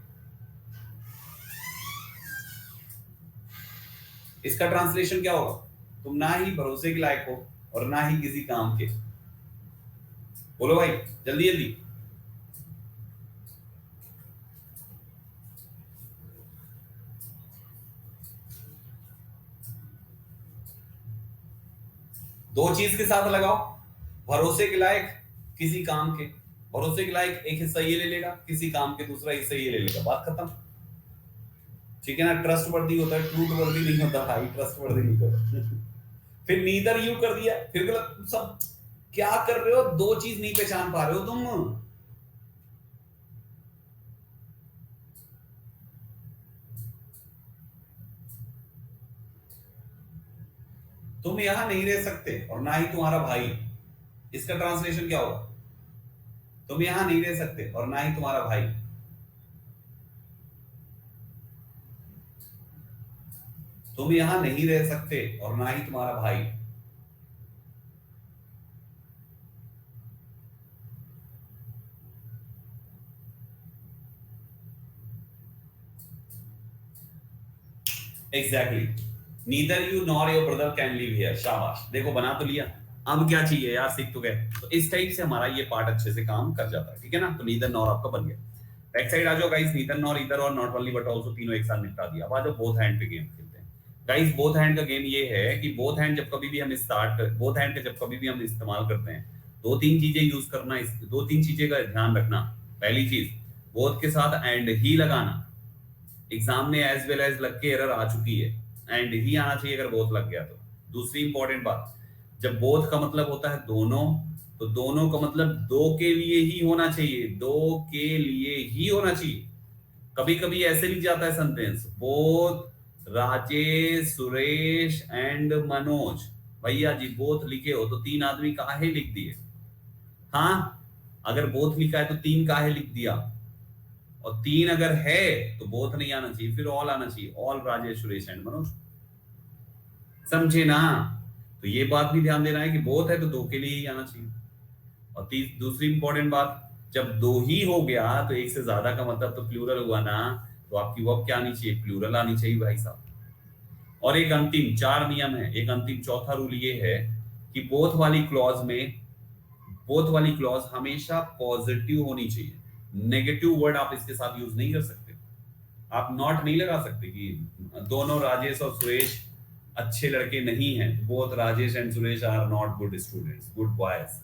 इसका ट्रांसलेशन क्या होगा? तुम ना ही भरोसे के लायक हो और ना ही किसी काम के। बोलो भाई, जल्दी जल्दी। दो चीज के साथ लगाओ, भरोसे के लायक, किसी काम के। भरोसे के लायक एक हिस्सा ये ले लेगा, किसी काम के दूसरा हिस्सा ये ले लेगा, बात खत्म। ठीक है ना? ट्रस्ट वर्दी होता है, ट्रूथ वर्दी नहीं होता भाई, ट्रस्ट वर्दी नहीं होता। फिर नीदर यू कर दिया, फिर गलत सब। क्या कर रहे हो, दो चीज नहीं पहचान पा रहे हो तुम। तुम यहां नहीं रह सकते और ना ही तुम्हारा भाई। इसका ट्रांसलेशन क्या होगा? तुम यहां नहीं रह सकते और ना ही तुम्हारा भाई। तुम यहां नहीं रह सकते और ना ही तुम्हारा भाई। Exactly, neither you nor your brother can live here. शाबाश, देखो बना तो लिया। अब क्या चाहिए यार, सीख तो गए। तो इस टाइप से हमारा ये पार्ट अच्छे से काम कर जाता है, ठीक है ना? तो नीदर नॉर आपका बन गया। बैक साइड आ जाओ गाइस, नीदर नॉर इधर और नॉट ओनली बट आल्सो, तीनों एक साथ निपटा दिया। अब आ जाओ बोथ हैंड पे गेम खेलते हैं। गाइस बोथ हैंड का गेम ये है कि बोथ हैंड जब कभी भी हम स्टार्ट कर, बोथ हैंड का जब कभी भी हम इस्तेमाल करते हैं, दो तीन चीजें यूज करना, दो तीन चीजें का ध्यान रखना। पहली चीज, बोथ के साथ एंड ही लगाना। एग्जाम में एज वेल एज लग के एरर आ चुकी है, एंड ही आना चाहिए अगर बोथ लग गया तो। दूसरी इंपॉर्टेंट बात, जब बोथ का मतलब होता है दोनों, तो दोनों का मतलब दो के लिए ही होना चाहिए, दो के लिए ही होना चाहिए। कभी कभी ऐसे लिख जाता है sentence, both Rajesh Suresh and Manoj. भैया जी बोथ लिखे हो तो तीन आदमी काहे लिख दिए? हाँ, अगर बोथ लिखा है तो तीन काहे लिख दिया? और तीन अगर है तो बोथ नहीं आना चाहिए, फिर ऑल आना चाहिए, ऑल राजेश सुरेश एंड मनोज। समझे ना? तो ये बात भी ध्यान देना है कि बोथ है तो दो के लिए ही आना चाहिए। और दूसरी इंपॉर्टेंट बात, जब दो ही हो गया तो एक से ज्यादा का मतलब तो प्लूरल हुआ ना, तो आपकी वर्ब क्या आनी चाहिए, प्लूरल आनी चाहिए भाई साहब। और एक अंतिम, चार नियम है, एक अंतिम चौथा रूल ये है कि बोथ वाली क्लॉज हमेशा पॉजिटिव होनी चाहिए। नेगेटिव वर्ड आप इसके साथ यूज नहीं कर सकते। आप नॉट नहीं लगा सकते कि दोनों राजेश और सुरेश अच्छे लड़के नहीं हैं, both Rajesh and Suresh are not good students, good boys.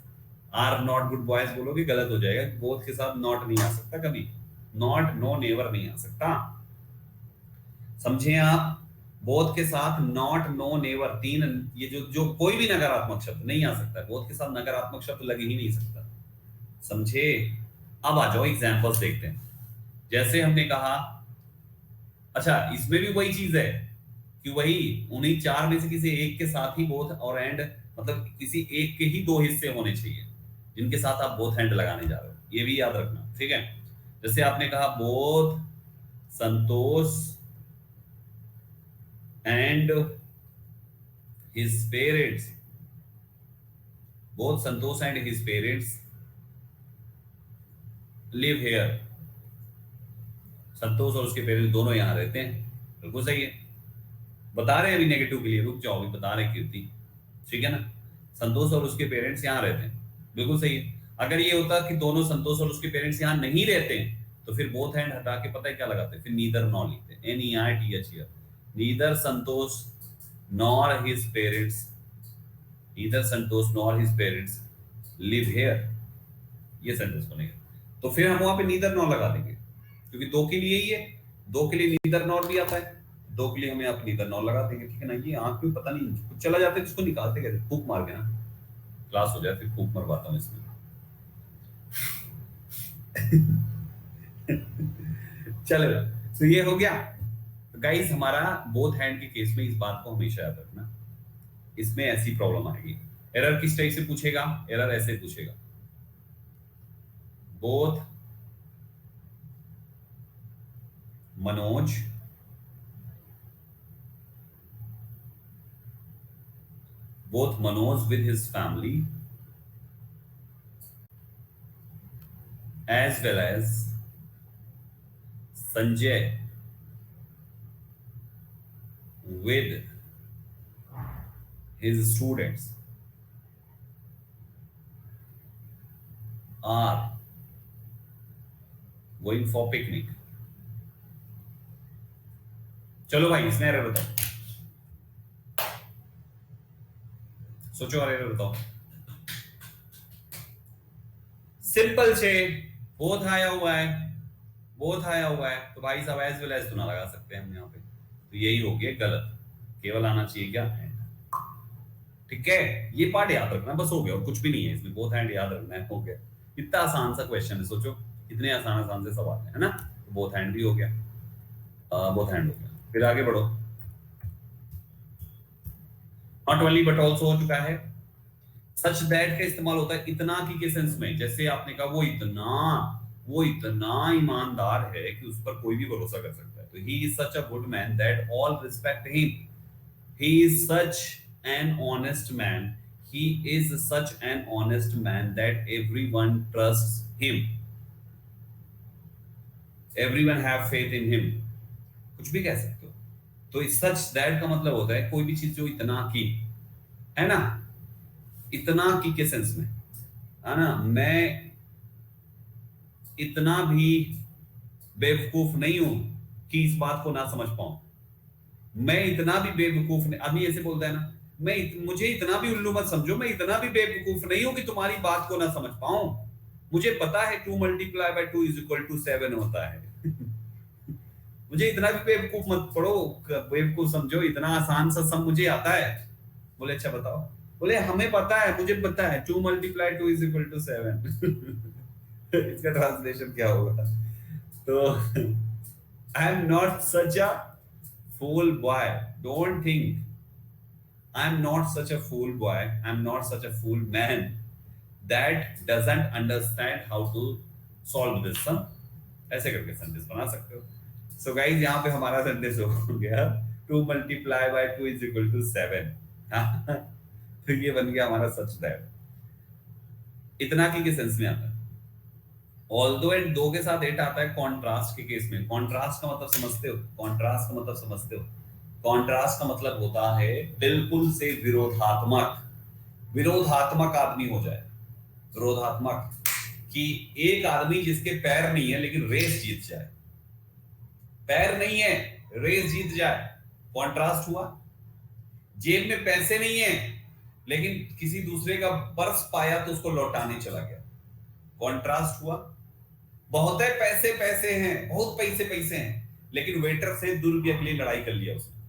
Are not good boys बोलोगे गलत हो जाएगा, बोथ के साथ नॉट नहीं आ सकता कभी। नॉट, नो, नेवर नहीं आ सकता, समझे आप। बोथ के साथ नॉट, नो, नेवर, तीन, ये जो जो कोई भी नकारात्मक शब्द नहीं आ सकता, बोथ के साथ नकारात्मक शब्द लग ही नहीं सकता, समझे। अब आ जाओ एग्जांपल्स देखते हैं। जैसे हमने कहा, अच्छा इसमें भी वही चीज है कि वही उन्हीं चार में से किसी एक के साथ ही बोथ और एंड, मतलब किसी एक के ही दो हिस्से होने चाहिए जिनके साथ आप बोथ एंड लगाने जा रहे हो, ये भी याद रखना, ठीक है। जैसे आपने कहा both Santosh and his parents, both Santosh and his parents live here, संतोष और उसके पेरेंट्स दोनों यहां रहते हैं, बिल्कुल सही है। बता रहे हैं अभी नेगेटिव के लिए, रुक जाओ अभी बता रहे कीर्ति, ठीक है ना। संतोष और उसके पेरेंट्स यहां रहते हैं, बिल्कुल सही है। अगर ये होता कि दोनों संतोष और उसके पेरेंट्स यहां नहीं रहते हैं तो फिर बोथ हैंड हटा के पता है क्या लगाते, फिर नीदर नॉर लिखते, NEITHER, neither Santosh nor his parents, neither Santosh nor his parents live here, ये सेंटेंस बनेगा। तो फिर हम वहां पे नीदर नॉर लगा देंगे क्योंकि दो के लिए ही है, दो के लिए नीदर नॉर भी आता है, दो के लिए हमें आप नीदर नॉर लगा देंगे, ठीक है ना। ये आंख में पता नहीं कुछ चला जाता है, जिसको निकालते कहते, फूक मार के ना, क्लास हो जाए फिर फूक मरवाता हूँ इसमें। चलो, तो ये हो गया। तो गाइस हमारा बोथ हैंड के केस में इस बात को हमेशा याद रखना, इसमें ऐसी प्रॉब्लम आएगी। एरर किस टाइप से पूछेगा, एरर ऐसे पूछेगा, both Manoj with his family as well as Sanjay with his students are going for picnic। चलो भाई इसमें एरर बताओ, सोचो और एरर बताओ। सिंपल से बोथ आया हुआ है, बोथ आया हुआ है तो भाई साहब एज वेल एज तो ना लगा सकते हैं हम यहाँ पे, तो यही हो गया गलत, केवल आना चाहिए क्या, ठीक है। ये पार्ट याद रखना बस, हो गया, और कुछ भी नहीं है इसमें, बोथ हैंड याद रखना है, हो गया। इतना आसान सा क्वेश्चन है, सोचो इतने आसान आसान से सवाल है ना। तो बोथ हैंड भी हो गया, बोथ हैंड हो गया। फिर आगे बढ़ो, नॉट ओनली बट ऑल्सो हो चुका है। सच दैट का इस्तेमाल होता है इतना की के सेंस में, जैसे आपने कहा वो इतना ईमानदार है कि उस पर कोई भी भरोसा कर सकता है, तो he is such a good man that all respect him, he is such an honest man, he is such an honest man that everyone trusts him, everyone have faith in him, कुछ भी कह सकते हो। तो इस such that का मतलब होता है कोई भी चीज जो इतना की है ना, इतना की के सेंस में है ना, मैं इतना भी बेवकूफ नहीं हूं कि इस बात को ना समझ पाऊं, मैं इतना भी बेवकूफ नहीं, आदमी ऐसे बोलता है ना, मुझे इतना भी उल्लू मत समझो, मैं इतना भी बेवकूफ नहीं हूं कि तुम्हारी बात को ना समझ पाऊं, मुझे पता है 2 × 2 = 7 होता है। मुझे इतना भी बेवकूफ मत पढ़ो, बेवकूफ समझो, इतना आसान सा सब मुझे आता है। बोले अच्छा बताओ, बोले हमें पता है, मुझे पता है 2 × 2 = 7। इसका ट्रांसलेशन क्या होगा, तो I am not such a fool boy, don't think I'm not such a fool boy, I'm not such a fool man that doesn't understand how to solve this sum। ऐसे करके सेंटेंस बना सकते हो। So guys यहाँ पे हमारा sentence हो गया 2 × 2 = 7। तो ये बन गया हमारा सच दैट। इतना की किस सेंस में आता है? ऑल्दो एंड दो के साथ एट आता है कॉन्ट्रास्ट के केस में। कॉन्ट्रास्ट का मतलब समझते हो? कॉन्ट्रास्ट का मतलब समझते हो? कॉन्ट्रास्ट का मतलब होता है बिल्कुल से विरोधात्मक। विरोधात्मक आदमी हो जाए, विरोधात्मक, कि एक आदमी जिसके पैर नहीं है लेकिन रेस जीत जाए। पैर नहीं है, रेस जीत जाए, कॉन्ट्रास्ट हुआ। जेब में पैसे नहीं है लेकिन किसी दूसरे का पर्स पाया तो उसको लौटाने चला गया, कॉन्ट्रास्ट हुआ। बहुत है पैसे, पैसे हैं, बहुत पैसे पैसे हैं, लेकिन वेटर से ₹2 के लिए लड़ाई कर लिया उसने।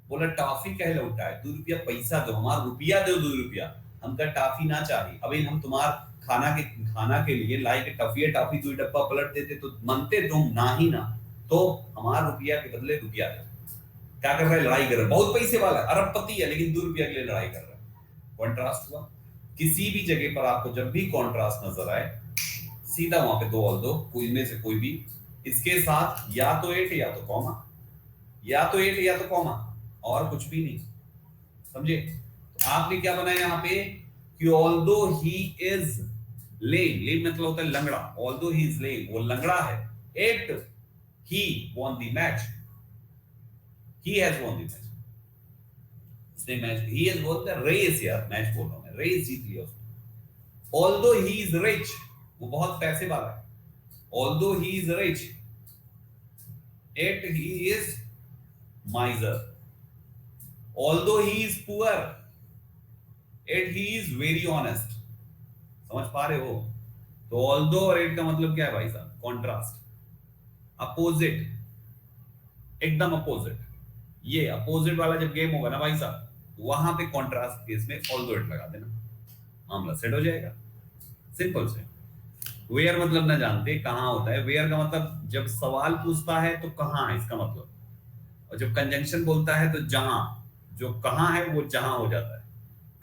बोला टॉफी कह लौटा है, ₹2 पैसा दो, हमारा रुपया दो, ₹2, हमका टॉफी ना चाहिए। अभी हम तुम्हार खाना के लिए लाई के टॉफी 2 डब्बा पलट देते तो मनते तुम ना ही ना, तो हमारा रुपया के बदले रुपया दो। क्या कर रहा है? लड़ाई कर रहा है। बहुत पैसे वाला है, अरबपति है, लेकिन ₹2 के लिए लड़ाई कर रहा है। कॉन्ट्रास्ट हुआ। किसी भी जगह पर आपको जब भी कॉन्ट्रास्ट नजर आए, सीधा वहां पे दो ऑल दो, कोई में से कोई भी, इसके साथ या तो एट या तो कॉमा, या तो एट या तो कॉमा, और कुछ भी नहीं। समझे? तो आपने क्या बनाया यहां पे कि ऑल्दो ही इज लेम, लेम मतलब होता है लंगड़ा, ऑल्दो ही इज लेम, वो लंगड़ा है, at he won the match, he has won the match, उसने match, he has won the race, यार मैच बोल रहा हूं मैं, रेस जीत लिया उसने। ऑल्दो ही इज रिच, वो बहुत पैसे वाला है, although he is rich, yet he is miser, although he is poor, yet he is very honest। समझ पा रहे हो? तो although और yet का मतलब क्या है भाई साहब? कॉन्ट्रास्ट, अपोजिट, एकदम अपोजिट। ये अपोजिट वाला जब गेम होगा ना भाई साहब, वहां पे कॉन्ट्रास्ट केस में although it लगा देना, मामला सेट हो जाएगा। सिंपल से। वेयर मतलब ना जानते कहां होता है, वेयर का मतलब जब सवाल पूछता है तो कहां है इसका मतलब, और जब कंजंक्शन बोलता है तो जहां, जो कहां है वो जहां हो जाता है,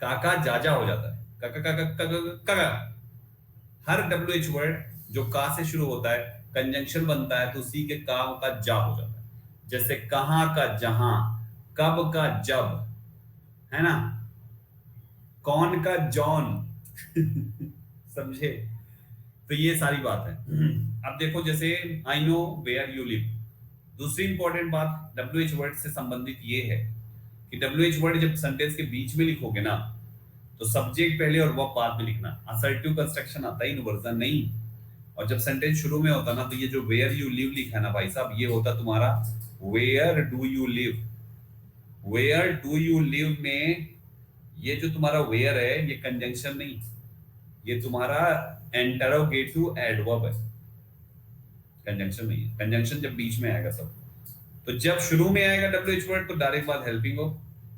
काका जाजा हो जाता है, काका काका काका काका। हर WH वर्ड जो का से शुरू होता है कंजंक्शन बनता है तो उसी के काम का जा हो जाता है। जैसे कहां का जहां, कब का जब, है ना, कौन का जॉन। समझे? तो ये सारी बात है। अब देखो जैसे I know where you live, दूसरी इंपॉर्टेंट बात WH वर्ड से संबंधित ये है कि WH वर्ड जब सेंटेंस के बीच में लिखोगे ना तो सब्जेक्ट पहले और वर्ब बाद में लिखना। असर्टिव कंस्ट्रक्शन आता है इनवर्जन नहीं। और जब सेंटेंस शुरू में होता ना तो ये जो वेयर यू लिव लिखा है ना भाई साहब, ये होता तुम्हारा where do you live. Where do you live में ये जो तुम्हारा वेयर है ये कंजंक्शन नहीं, ये तुम्हारा इंटरोगेटिव एडवर्ब है, कंजंक्शन नहीं है। कंजंक्शन जब बीच में आएगा सब, तो जब शुरू में आएगा WH वर्ड तो डायरेक्ट बात हेल्पिंग हो,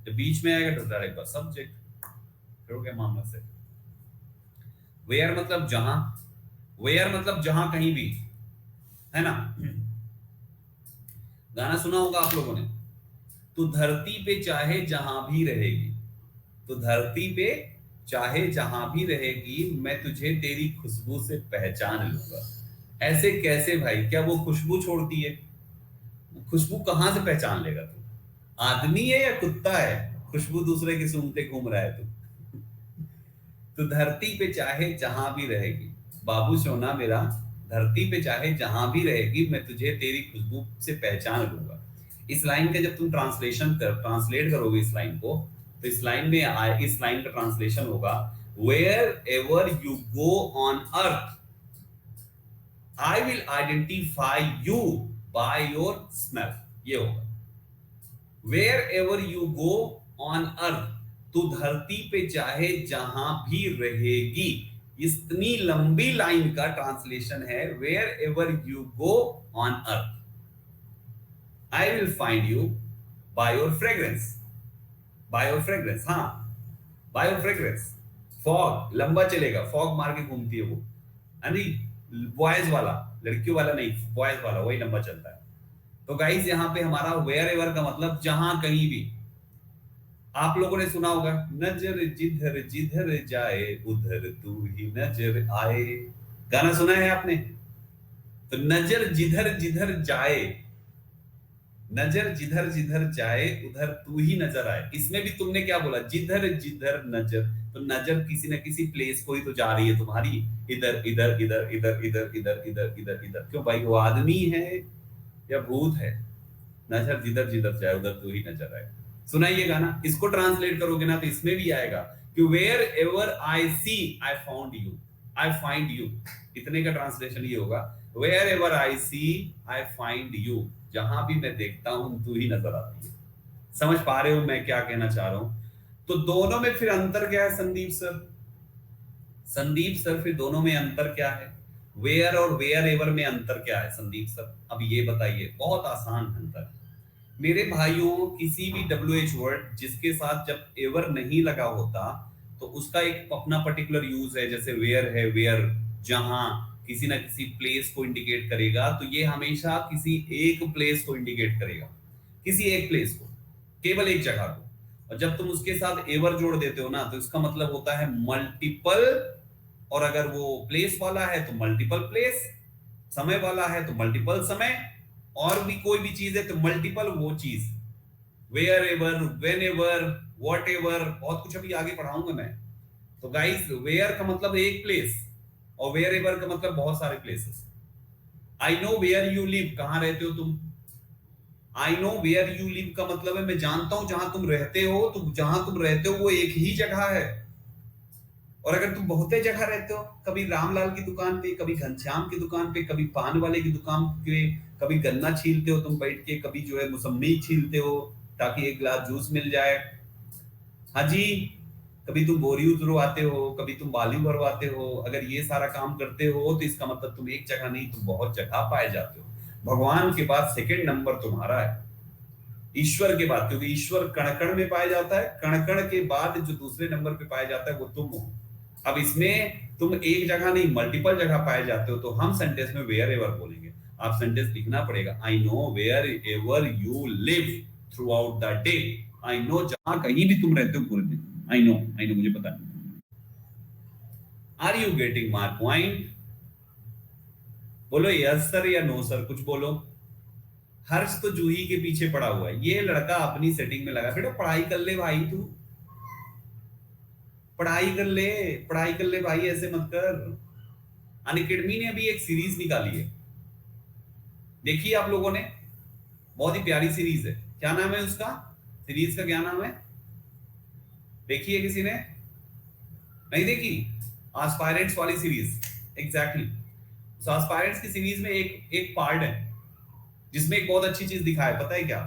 जब बीच में आएगा तो डायरेक्ट बात सब्जेक्ट। फिर हो गया मामला से। वेयर मतलब जहां, वेयर मतलब जहां कहीं भी, है ना। गाना सुना होगा आप लोगों ने, तू धरती पे चाहे जहां भी रहेगी, तो धरती पे चाहे जहां भी रहेगी मैं तुझे तेरी खुशबू से पहचान लूंगा। ऐसे कैसे भाई? क्या वो खुशबू छोड़ती है? खुशबू कहां से पहचान लेगा तू? आदमी है या कुत्ता है खुशबू दूसरे की सूंघते घूम रहा है तू? तो धरती पे चाहे जहां भी रहेगी, बाबू सोना मेरा, धरती पे चाहे जहां भी रहेगी मैं तुझे तेरी खुशबू से पहचान लूंगा। इस लाइन का जब तुम ट्रांसलेट करोगे इस लाइन को, तो इस लाइन में इस लाइन का ट्रांसलेशन होगा wherever you go on earth I will identify you by your smell. ये होगा wherever you go on earth, तू धरती पे चाहे जहां भी रहेगी। इतनी लंबी लाइन का ट्रांसलेशन है wherever you go on earth I will find you by your fragrance. By your fragrance, हाँ, बाय योर फ्रेग्रेंस। फॉग लंबा चलेगा, फॉग मार के घूमती है वो, बॉयज वाला, लड़कियों वाला नहीं, बॉयज वाला वही लंबा चलता है। तो गाइस यहाँ पे हमारा वेयर एवर का मतलब जहां कहीं भी। आप लोगों ने सुना होगा नजर जिधर जिधर जाए उधर तू ही नजर आए, गाना सुना है आपने? तो नजर जिधर जिधर जाए, नजर जिधर जिधर जाए उधर तू ही नजर आए। इसमें भी तुमने क्या बोला, जिधर जिधर नजर, तो नजर किसी न किसी प्लेस को ही तो जा रही है तुम्हारी, इधर इधर इधर इधर इधर इधर इधर इधर इधर। क्यों भाई, वो आदमी है या भूत है? नजर जिधर जिधर जाए उधर तू ही नजर आए। सुना ये गाना, इसको ट्रांसलेट करोगे ना तो इसमें भी आएगा कि wherever I see I found you, I find you. इतने का ट्रांसलेशन ये होगा, wherever I see I find you, जहां भी मैं देखता हूं तू ही नजर आती है। समझ पा रहे हो मैं क्या कहना चाह रहा हूं? तो दोनों में फिर अंतर क्या है संदीप सर? संदीप सर फिर दोनों में अंतर क्या है? वेयर और वेयर एवर में अंतर क्या है संदीप सर? अब ये बताइए, बहुत आसान अंतर है मेरे भाइयों। किसी भी WH वर्ड जिसके साथ जब एवर नहीं लगा होता तो उसका एक अपना पर्टिकुलर यूज है। जैसे वेयर है, वेयर जहां किसी ना किसी प्लेस को इंडिकेट करेगा, तो ये हमेशा किसी एक प्लेस को इंडिकेट करेगा, किसी एक प्लेस को, केवल एक जगह को। और जब तुम उसके साथ एवर जोड़ देते हो ना तो इसका मतलब होता है मल्टीपल। और अगर वो प्लेस वाला है तो मल्टीपल प्लेस, समय वाला है तो मल्टीपल समय, और भी कोई भी चीज है तो मल्टीपल वो चीज। Wherever, whenever, whatever, बहुत कुछ अभी आगे पढ़ाऊंगा मैं। तो गाइस, वेयर का मतलब एक प्लेस और वेयर एवर का मतलब बहुत सारे places. I know where you live, कहां रहते हो तुम? I know where you live का मतलब है मैं जानता हूं जहां तुम रहते हो, तो जहां तुम रहते हो वो एक ही जगह है। और अगर तुम बहुत जगह रहते हो, कभी रामलाल की दुकान पे, कभी घनश्याम की दुकान पे, कभी पान वाले की दुकान पे, कभी गन्ना छीलते हो तुम बैठ के, कभी जो है मौसम्मी छीलते हो ताकि एक गिलास जूस मिल जाए। हाँ जी, कभी तुम बोरी उतरवाते हो, कभी तुम बालू भरवाते हो। अगर ये सारा काम करते हो तो इसका मतलब तुम एक जगह नहीं, तुम बहुत जगह पाए जाते हो। भगवान के बाद सेकंड नंबर तुम्हारा है, ईश्वर के बाद, क्योंकि ईश्वर कण कण में पाया जाता है। कण कण के बाद जो दूसरे नंबर पे पाया जाता है वो तुम हो। अब इसमें तुम एक जगह नहीं मल्टीपल जगह पाए जाते हो, तो हम सेंटेंस में वेयर एवर बोलेंगे। आप सेंटेंस लिखना पड़ेगा, I know wherever you live throughout the day. I know, जहां कहीं भी तुम रहते हो पूरे दिन, आई नो मुझे पता है। Are you getting my point? बोलो यस सर या नो सर, कुछ बोलो। हर्ष तो जूही के पीछे पड़ा हुआ है, ये लड़का अपनी सेटिंग में लगा। बेटा पढ़ाई कर ले भाई, तू पढ़ाई कर ले, पढ़ाई कर ले भाई, ऐसे मत कर। अनअकैडमी ने अभी एक सीरीज निकाली है, देखिए आप लोगों ने, बहुत ही प्यारी सीरीज है। क्या नाम है उसका? सीरीज का क्या नाम है? देखिए किसी ने नहीं देखी? एस्पायरेंट्स वाली सीरीज, एग्जैक्टली। एस्पायरेंट्स की सीरीज में एक एक पार्ट है जिसमें एक बहुत अच्छी चीज दिखा है, पता है क्या?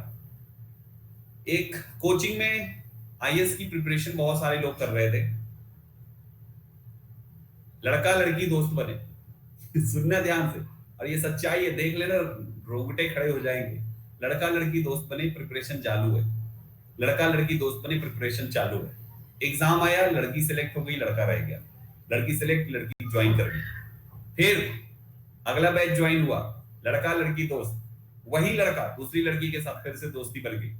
एक कोचिंग में IAS की प्रिपरेशन बहुत सारे लोग कर रहे थे। लड़का लड़की दोस्त बने सुनना ध्यान से, और ये सच्चाई है, देख लेना, रोंगटे खड़े हो जाएंगे। लड़का लड़की दोस्त बने, प्रिपरेशन चालू है। लड़का लड़की दोस्त बने, प्रिपरेशन चालू है। एग्जाम आया, लड़की सिलेक्ट हो गई, लड़का रह गया। लड़की सिलेक्ट, लड़की ज्वाइन कर गई। फिर अगला बैच ज्वाइन हुआ, लड़का लड़की दोस्त, वही लड़का दूसरी लड़की के साथ फिर से दोस्ती बन गई।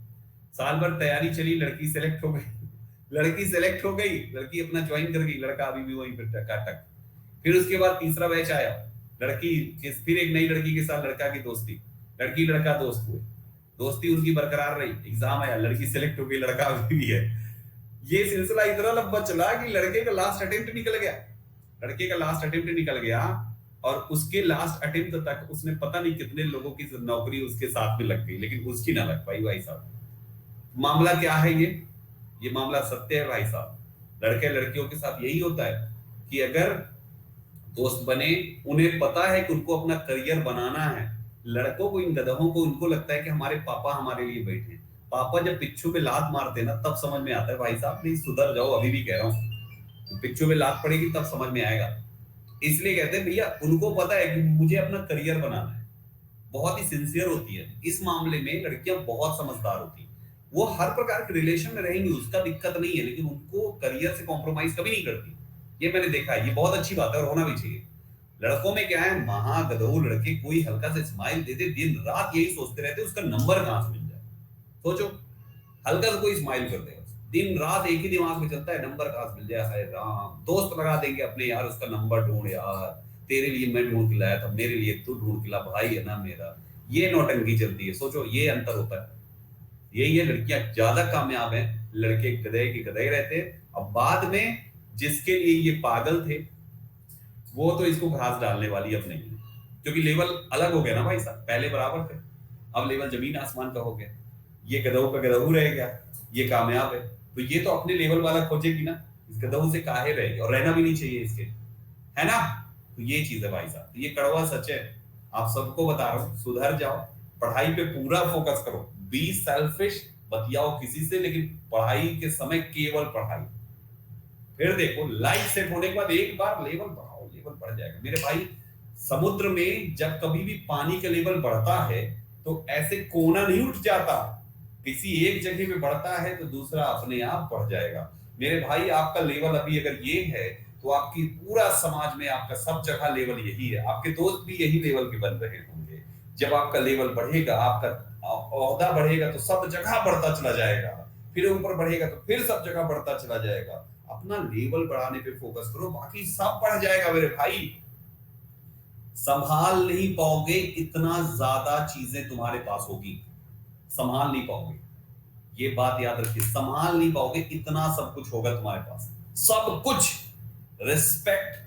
साल भर तैयारी चली, लड़की सेलेक्ट हो गई, लड़की सेलेक्ट हो गई, लड़की अपना ज्वाइन कर गई, लड़का अभी भी वहीं पर टका टक। फिर उसके बाद तीसरा बैच आया, लड़की फिर एक नई लड़की के साथ लड़का की दोस्ती, लड़की लड़का दोस्त हुए, दोस्ती उनकी बरकरार रही। एग्जाम आया, लड़की सेलेक्ट हो गई, लड़का अभी भी है। ये सिलसिला इतना लंबा चला कि लड़के का लास्ट अटेम्प्ट निकल गया, लड़के का लास्ट अटेम्प्ट निकल गया, और उसके लास्ट अटेम्प्ट तक उसने पता नहीं कितने लोगों की नौकरी उसके साथ में लग गई, लेकिन उसकी ना लग पाई भाई साहब। मामला क्या है ये मामला सत्य है भाई साहब। लड़के लड़कियों के साथ यही होता है कि अगर दोस्त बने, उन्हें पता है कि उनको अपना करियर बनाना है। लड़कों को, इन गधों को, उनको लगता है कि हमारे पापा हमारे लिए बैठे हैं। पापा जब पिच्छू पे लात मारते हैं ना, तब समझ में आता है भाई साहब प्लीज सुधर जाओ, अभी भी कह रहा हूँ, पिच्छू पे लात पड़ेगी तब समझ में आएगा। इसलिए कहते हैं भैया, उनको पता है कि मुझे अपना करियर बनाना है। बहुत ही सिंसियर होती है इस मामले में, लड़कियां बहुत समझदार होती है। वो हर प्रकार के रिलेशन में रहेंगी, उसका दिक्कत नहीं है, लेकिन उनको करियर से कॉम्प्रोमाइज कभी नहीं करती। ये मैंने देखा है, ये बहुत अच्छी बात है और होना भी चाहिए। लड़कों में क्या है, महागधो लड़के, कोई हल्का सा स्माइल देते, दिन रात यही सोचते रहते उसका नंबर कहां से मिल जाए। सोचो, हल्का सा कोई स्माइल कर देगा, दिन रात एक ही दिमाग में चलता है, नंबर कहां से मिल जाए। हाय राम, दोस्त लगा देंगे अपने, यार उसका नंबर ढूंढ, यार तेरे लिए मैं ढूंढ के लाया था, मेरे लिए तू ढूंढ के ला, भाई है ना मेरा, ये नौटंकी चलती है। सोचो, ये अंतर होता है। यही है, लड़कियां ज्यादा कामयाब हैं, लड़के गधे के गधे रहते हैं। अब बाद में जिसके लिए ये पागल थे, वो तो इसको घास डालने वाली अब नहीं है, क्योंकि लेवल अलग हो गया ना भाई साहब। पहले बराबर थे, अब लेवल जमीन आसमान का हो गया। ये गधों का गधऊ रह गया, ये कामयाब है, तो ये तो अपने लेवल वाला खोजेगी ना, इस गधऊ से काहे रहेगी, और रहना भी नहीं चाहिए इसके, है ना। तो ये चीज है भाई साहब, तो ये कड़वा सच है। आप सबको बता रहा हूं, सुधर जाओ, पढ़ाई पे पूरा फोकस करो, बी सेल्फिश, बतियाओ किसी से, लेकिन पढ़ाई के समय केवल पढ़ाई। फिर देखो, लाइफ सेट होने के बाद एक बार लेवल बढ़ाओ, लेवल बढ़ जाएगा मेरे भाई। समुद्र में जब कभी भी पानी का लेवल बढ़ता है तो ऐसे कोना नहीं उठ जाता, किसी एक जगह पे बढ़ता है तो दूसरा अपने आप बढ़ जाएगा मेरे भाई। आपका लेवल अभी अगर ये है तो आपकी पूरा समाज में आपका सब जगह लेवल यही है, आपके दोस्त भी यही लेवल के बन रहे होंगे। जब आपका लेवल बढ़ेगा, आपका ओहदा बढ़ेगा, तो सब जगह बढ़ता चला जाएगा, फिर ऊपर बढ़ेगा तो फिर सब जगह बढ़ता चला जाएगा। अपना लेवल बढ़ाने पे फोकस करो, बाकी सब बढ़ जाएगा मेरे भाई। संभाल नहीं पाओगे, इतना ज्यादा चीजें तुम्हारे पास होगी, संभाल नहीं पाओगे। ये बात याद रखिए, संभाल नहीं पाओगे, इतना सब कुछ होगा तुम्हारे पास, सब कुछ। रिस्पेक्ट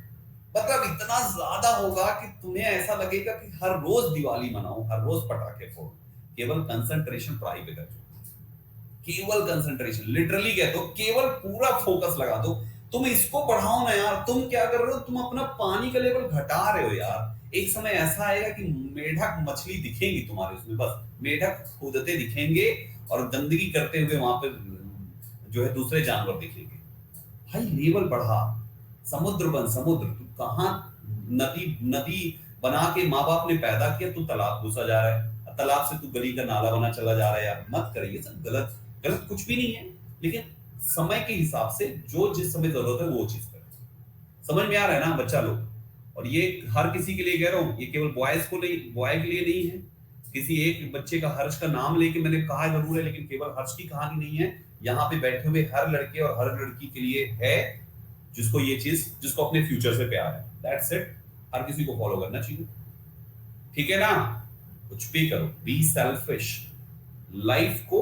मतलब इतना ज्यादा होगा कि तुम्हें ऐसा लगेगा कि हर रोज दिवाली मनाओ, हर रोज पटाखे फोड़ो। केवल कंसंट्रेशन पढ़ाई पे कर, केवल कंसंट्रेशन, लिटरली कहते हो, केवल पूरा फोकस लगा दो। तुम इसको बढ़ाओ ना यार, तुम क्या कर रहे हो, तुम अपना पानी का लेवल घटा रहे हो यार। एक समय ऐसा आएगा कि मेढक मछली दिखेंगी तुम्हारे उसमें, बस मेढक कूदते दिखेंगे और गंदगी करते हुए वहां पर जो है दूसरे जानवर दिखेंगे। भाई लेवल बढ़ा, समुद्र बन समुद्र। तू कहां नदी नदी बना के माँ बाप ने पैदा किया, तू तालाब घुसा जा रहा है, तालाब से तू गली का नाला बना चला जा रहा है। यार मत करिए, सब गलत, गलत कुछ भी नहीं है, लेकिन समय के हिसाब से जो जिस समय जरूरत है वो चीज करें। समझ में आ रहा है ना बच्चा लोग। और ये हर किसी के लिए कह रहा हूं, ये केवल बॉयज को नहीं, बॉय के लिए नहीं है। किसी एक बच्चे का हर्ष का नाम लेके मैंने कहा जरूर है, लेकिन केवल हर्ष की कहानी नहीं है। यहाँ पे बैठे हुए हर लड़के और हर लड़की के लिए है, जिसको ये चीज, जिसको अपने फ्यूचर से प्यार है। That's it. हर किसी को फॉलो करना चाहिए, ठीक है ना। कुछ भी करो, बी सेल्फिश। लाइफ को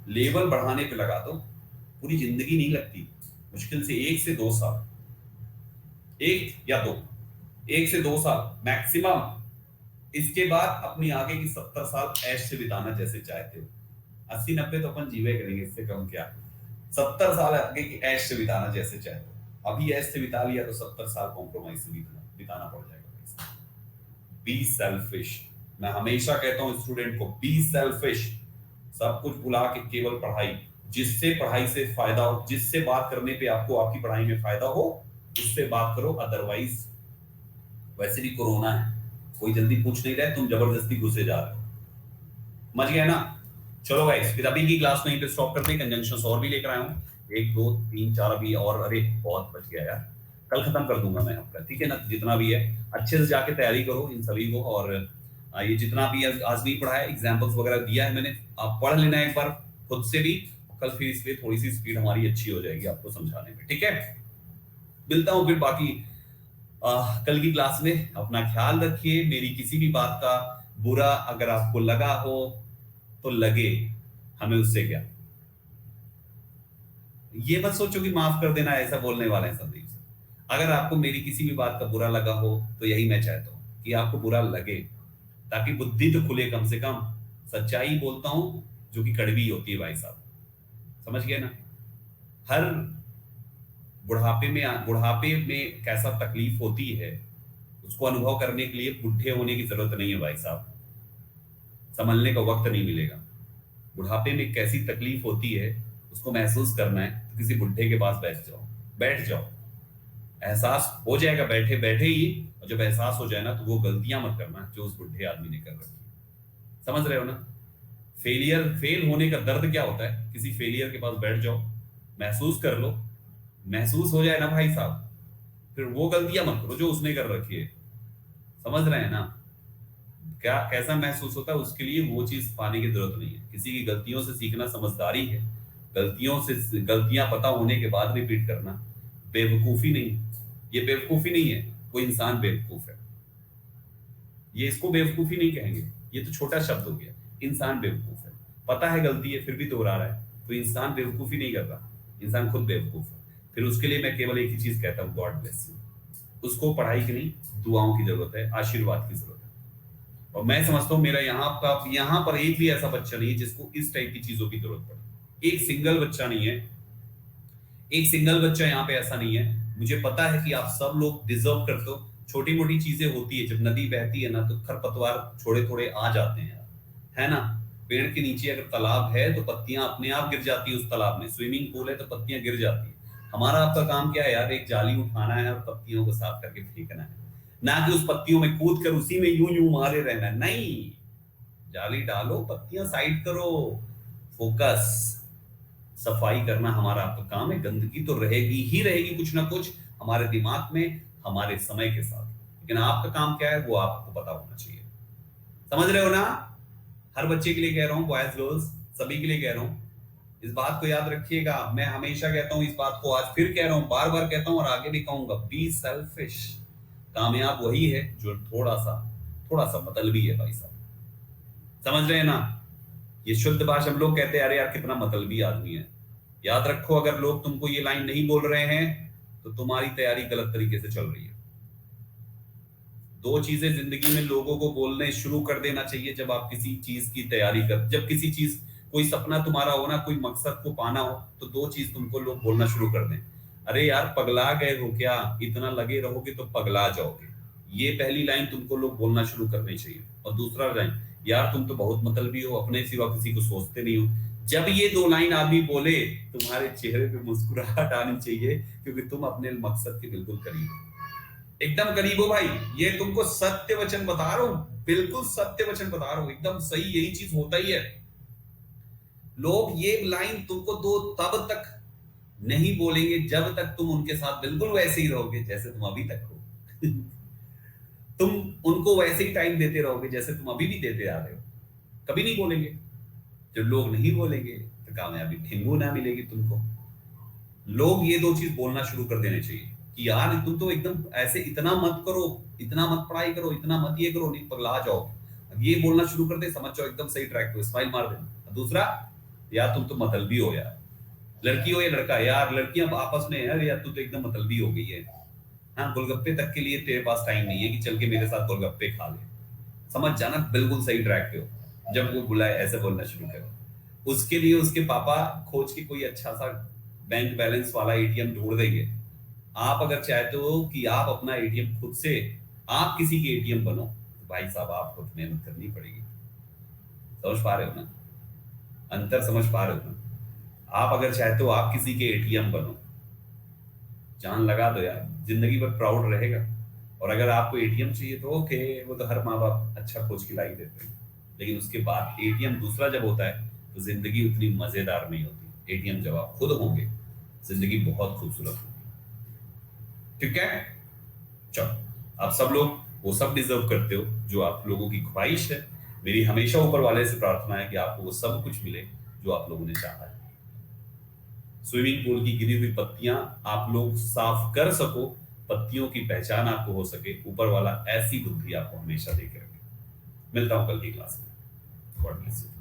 लेवल बढ़ाने पे लगा दो, पूरी जिंदगी नहीं लगती, मुश्किल से 1 से 2 साल, 1 या 2, 1 से 2 साल मैक्सिमम। इसके बाद अपनी आगे की 70 साल ऐश से बिताना जैसे चाहते हो। 80-90 तो अपन जीवे करेंगे, इससे कम क्या। 70 साल आगे की ऐश से बिताना जैसे चाहते हो। अभी ऐश से बिता लिया तो 70 साल कॉम्प्रोमाइज से बिताना पड़ जाएगा। Be selfish. मैं हमेशा कहता हूं स्टूडेंट को, बी सेल्फिश। सब कुछ भुला के केवल पढ़ाई, जिससे पढ़ाई से फायदा हो, जिससे बात करने पे आपको आपकी पढ़ाई में फायदा हो, उससे बात करो। अदरवाइज वैसे भी कोरोना है, कोई जल्दी पूछ नहीं रहा है, तुम जबरदस्ती घुसे जा रहे हो। समझ गया ना। चलो गाइस, फिर अभी की क्लास में पे स्टॉप करते हैं। कंजंक्शंस और भी लेकर आया हूं, 1 2 3 4 अभी और। अरे बहुत बच गया यार, कल खत्म कर दूंगा मैं आपका, ठीक है ना। जितना भी है अच्छे से जाके तैयारी करो इन सभी को। और ये जितना भी आज नहीं पढ़ा है, एग्जाम्पल्स वगैरह दिया है मैंने, आप पढ़ लेना एक बार खुद से भी। कल फिर इसलिए थोड़ी सी स्पीड हमारी अच्छी हो जाएगी आपको समझाने में, ठीक है। मिलता हूँ फिर बाकी कल की क्लास में। अपना ख्याल रखिए। मेरी किसी भी बात का बुरा अगर आपको लगा हो तो लगे, हमें उससे क्या। ये मत सोचो कि माफ कर देना, ऐसा बोलने वाले हैं संदीप सर। अगर आपको मेरी किसी भी बात का बुरा लगा हो तो यही मैं चाहता हूं कि आपको बुरा लगे, ताकि बुद्धि तो खुले कम से कम। सच्चाई बोलता हूं जो कि कड़वी होती है भाई साहब, समझ गए ना। हर बुढ़ापे में कैसा तकलीफ होती है, उसको अनुभव करने के लिए बुढ़े होने की जरूरत नहीं है भाई साहब। संभलने का वक्त नहीं मिलेगा। बुढ़ापे में कैसी तकलीफ होती है उसको महसूस करना है तो किसी बुढ़े के पास बैठ जाओ, बैठ जाओ। एहसास हो जाएगा बैठे बैठे ही। और जब एहसास हो जाए ना, तो वो गलतियां मत करना जो उस बुढ़े आदमी ने कर रखी। समझ रहे हो ना। फेल होने का दर्द क्या होता है, किसी फेलियर के पास बैठ जाओ, महसूस कर लो। महसूस हो जाए ना भाई साहब, फिर वो गलतियां मत करो जो उसने कर रखी है। समझ रहे हैं ना। क्या कैसा महसूस होता है, उसके लिए वो चीज पाने की जरूरत नहीं है। किसी की गलतियों से सीखना समझदारी है। गलतियां पता होने के बाद रिपीट करना बेवकूफी नहीं। ये बेवकूफी नहीं है, कोई इंसान बेवकूफ है, ये इसको बेवकूफी नहीं कहेंगे। ये तो छोटा शब्द हो गया। इंसान बेवकूफ है, पता है गलती है फिर भी दोहरा रहा है, तो इंसान बेवकूफी नहीं कर रहा, इंसान खुद बेवकूफ है। फिर उसके लिए मैं केवल एक ही चीज कहता हूँ, गॉड ब्लेस यू। उसको पढ़ाई की नहीं, दुआओं की जरूरत है, आशीर्वाद की जरूरत है। और मैं समझता हूँ मेरा यहाँ पर एक भी ऐसा बच्चा नहीं है जिसको इस टाइप की चीजों की जरूरत पड़े। एक सिंगल बच्चा नहीं है, एक सिंगल बच्चा यहाँ पे ऐसा नहीं है। मुझे पता है कि आप सब लोग डिजर्व करते हो। छोटी मोटी चीजें होती है, जब नदी बहती है ना तो खरपतवार थोड़े थोड़े आ जाते हैं यार, है ना। पेड़ के नीचे अगर तालाब है तो पत्तियां अपने आप गिर जाती है, उस तालाब में स्विमिंग पूल है तो पत्तियां गिर जाती है। हमारा आपका काम क्या है यार, एक जाली उठाना है और पत्तियों को साफ करके फेंकना है, ना कि उस पत्तियों में कूद कर उसी में यूं यूं मारे रहना है। नहीं, जाली डालो, पत्तियां साइड करो, फोकस। सफाई करना हमारा आपका काम है। गंदगी तो रहेगी ही रहेगी कुछ ना कुछ हमारे दिमाग में, हमारे समय के साथ, लेकिन आपका काम क्या है वो आपको पता होना चाहिए। समझ रहे हो ना। हर बच्चे के लिए कह रहा हूं, बॉयज गर्ल्स सभी के लिए कह रहा हूं, इस बात को याद रखिएगा। मैं हमेशा कहता हूं इस बात को, आज फिर कह रहा हूं, बार बार कहता हूं और आगे भी कहूंगा, बी सेल्फिश। कामयाब वही है जो थोड़ा सा मतलबी है भाई साहब। समझ रहे हैं ना। ये शुद्ध भाषा हम लोग कहते हैं अरे यार कितना मतलबी आदमी है। याद रखो, अगर लोग तुमको ये लाइन नहीं बोल रहे हैं तो तुम्हारी तैयारी गलत तरीके से चल रही है। दो चीजें जिंदगी में लोगों को बोलने शुरू कर देना चाहिए जब आप किसी चीज की तैयारी कर, जब किसी चीज, कोई सपना तुम्हारा हो ना, कोई मकसद को पाना हो, तो दो चीज तुमको लोग बोलना शुरू कर दें। अरे यार पगला गए हो क्या, इतना लगे रहोगे तो पगला जाओगे। ये पहली लाइन तुमको लोग बोलना शुरू करनी चाहिए। और दूसरा लाइन, यार तुम तो बहुत मतलबी हो, अपने सिवा किसी को सोचते नहीं हो। जब ये दो लाइन आदमी बोले, तुम्हारे चेहरे पे मुस्कुराहट आनी चाहिए, क्योंकि तुम अपने मकसद के बिल्कुल करीब हो, एकदम करीब हो भाई। ये तुमको सत्य वचन बता रहा हूं, बिल्कुल सत्य वचन बता रहा हूं, एकदम सही, यही चीज होता ही है। लोग ये लाइन तुमको दो तब तक नहीं बोलेंगे जब तक तुम उनके साथ बिल्कुल वैसे ही रहोगे जैसे तुम अभी तक हो। तुम उनको वैसे ही टाइम देते रहोगे जैसे तुम अभी भी देते आ रहे हो, कभी नहीं बोलेंगे। जब लोग नहीं बोलेंगे तो कामयाबी ढिंगू ना मिलेगी तुमको। लोग ये दो चीज बोलना शुरू कर देने चाहिए कि यार तुम तो एकदम ऐसे, इतना मत करो, इतना मत पढ़ाई करो, इतना मत ये करो, नहीं पगला जाओ। ये बोलना शुरू कर दे, समझ जाओ एकदम सही ट्रैक पे, स्माइल मार देना। दूसरा, यार तुम तो मतलबी हो यार, लड़की हो या लड़का, यार लड़कियां आपस में, यार यार तू तो एकदम मतलबी हो गई है। हाँ, गोलगप्पे तक के लिए तेरे पास टाइम नहीं है कि चल के मेरे साथ गोलगप्पे खा ले। समझ जाना, बिल्कुल सही ट्रैक पे हो। जब वो बुलाए ऐसे बोलना शुरू करो। उसके लिए उसके पापा खोज के कोई अच्छा सा बैंक बैलेंस वाला एटीएम ढूंढ देंगे। आप अगर चाहते हो कि आप अपना एटीएम खुद से, आप किसी के एटीएम बनो, तो भाई साहब आपको तो मेहनत करनी पड़ेगी। समझ पा रहे हो ना, अंतर समझ पा रहे हो ना। आप अगर चाहते हो आप किसी के एटीएम बनो, जान लगा दो यार, जिंदगी भर प्राउड रहेगा। और अगर आपको एटीएम चाहिए तो ओके, वो तो हर माँ बाप अच्छा खोज के ला ही देते हैं, लेकिन उसके बाद एटीएम दूसरा जब होता है तो जिंदगी उतनी मजेदार नहीं होती। एटीएम जब आप खुद होंगे, जिंदगी बहुत खूबसूरत होगी। ठीक है, चलो आप सब लोग वो सब डिजर्व करते हो जो आप लोगों की ख्वाहिश है। मेरी हमेशा ऊपर वाले से प्रार्थना है कि आपको वो सब कुछ मिले जो आप लोगों ने चाहा है। स्विमिंग पूल की गिरी हुई पत्तियां आप लोग साफ कर सको, पत्तियों की पहचान आपको हो सके, ऊपर वाला ऐसी बुद्धि आपको हमेशा देके रखे। मिलता हूं कल की क्लास में। God bless you.